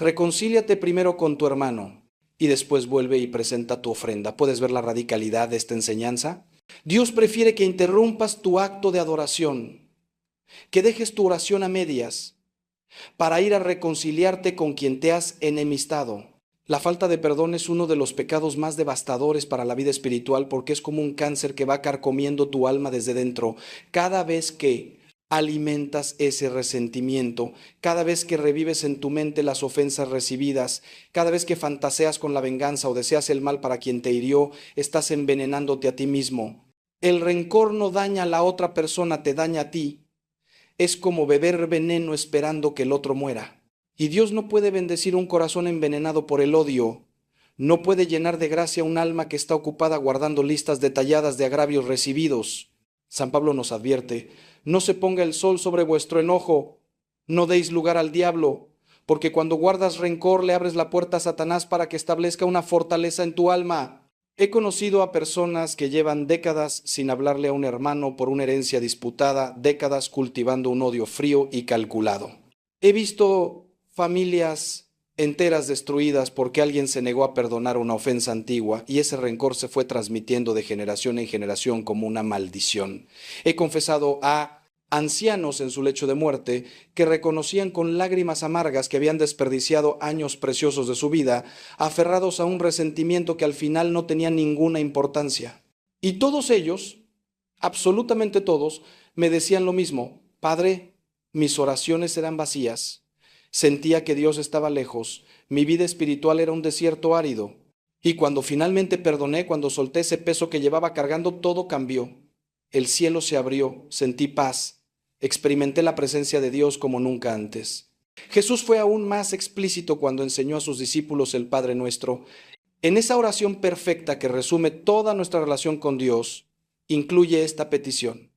Reconcíliate primero con tu hermano y después vuelve y presenta tu ofrenda. ¿Puedes ver la radicalidad de esta enseñanza? Dios prefiere que interrumpas tu acto de adoración, que dejes tu oración a medias para ir a reconciliarte con quien te has enemistado. La falta de perdón es uno de los pecados más devastadores para la vida espiritual porque es como un cáncer que va carcomiendo tu alma desde dentro. Cada vez que alimentas ese resentimiento, cada vez que revives en tu mente las ofensas recibidas, cada vez que fantaseas con la venganza o deseas el mal para quien te hirió, estás envenenándote a ti mismo. El rencor no daña a la otra persona, te daña a ti. Es como beber veneno esperando que el otro muera. Y Dios no puede bendecir un corazón envenenado por el odio. No puede llenar de gracia un alma que está ocupada guardando listas detalladas de agravios recibidos. San Pablo nos advierte: no se ponga el sol sobre vuestro enojo, no deis lugar al diablo, porque cuando guardas rencor le abres la puerta a Satanás para que establezca una fortaleza en tu alma. He conocido a personas que llevan décadas sin hablarle a un hermano por una herencia disputada, décadas cultivando un odio frío y calculado. He visto familias enteras destruidas porque alguien se negó a perdonar una ofensa antigua y ese rencor se fue transmitiendo de generación en generación como una maldición. He confesado a ancianos en su lecho de muerte que reconocían con lágrimas amargas que habían desperdiciado años preciosos de su vida, aferrados a un resentimiento que al final no tenía ninguna importancia. Y todos ellos, absolutamente todos, me decían lo mismo: Padre, mis oraciones eran vacías, sentía que Dios estaba lejos, mi vida espiritual era un desierto árido. Y cuando finalmente perdoné, cuando solté ese peso que llevaba cargando, todo cambió. El cielo se abrió, sentí paz, experimenté la presencia de Dios como nunca antes. Jesús fue aún más explícito cuando enseñó a sus discípulos el Padre Nuestro. En esa oración perfecta que resume toda nuestra relación con Dios, incluye esta petición: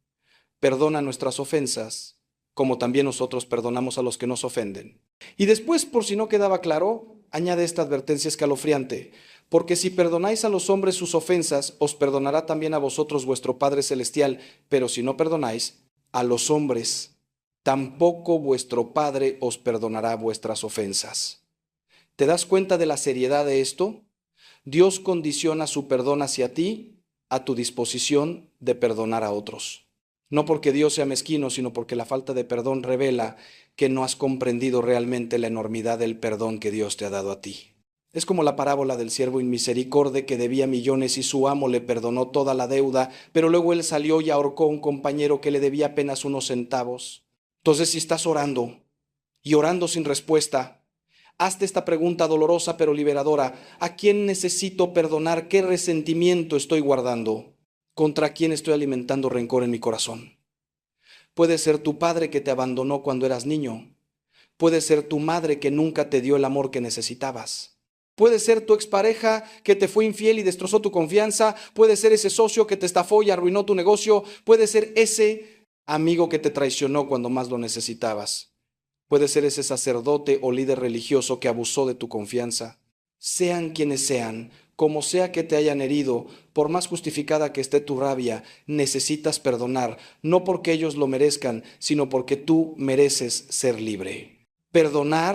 perdona nuestras ofensas, como también nosotros perdonamos a los que nos ofenden. Y después, por si no quedaba claro, añade esta advertencia escalofriante: porque si perdonáis a los hombres sus ofensas, os perdonará también a vosotros vuestro Padre Celestial, pero si no perdonáis a los hombres, tampoco vuestro Padre os perdonará vuestras ofensas. ¿Te das cuenta de la seriedad de esto? Dios condiciona su perdón hacia ti a tu disposición de perdonar a otros. No porque Dios sea mezquino, sino porque la falta de perdón revela que no has comprendido realmente la enormidad del perdón que Dios te ha dado a ti. Es como la parábola del siervo inmisericordia que debía millones y su amo le perdonó toda la deuda, pero luego él salió y ahorcó a un compañero que le debía apenas unos centavos. Entonces, si estás orando y orando sin respuesta, hazte esta pregunta dolorosa pero liberadora: ¿a quién necesito perdonar? ¿Qué resentimiento estoy guardando? ¿Contra quién estoy alimentando rencor en mi corazón? Puede ser tu padre que te abandonó cuando eras niño. Puede ser tu madre que nunca te dio el amor que necesitabas. Puede ser tu expareja que te fue infiel y destrozó tu confianza. Puede ser ese socio que te estafó y arruinó tu negocio. Puede ser ese amigo que te traicionó cuando más lo necesitabas. Puede ser ese sacerdote o líder religioso que abusó de tu confianza. Sean quienes sean, como sea que te hayan herido, por más justificada que esté tu rabia, necesitas perdonar, no porque ellos lo merezcan, sino porque tú mereces ser libre. Perdonar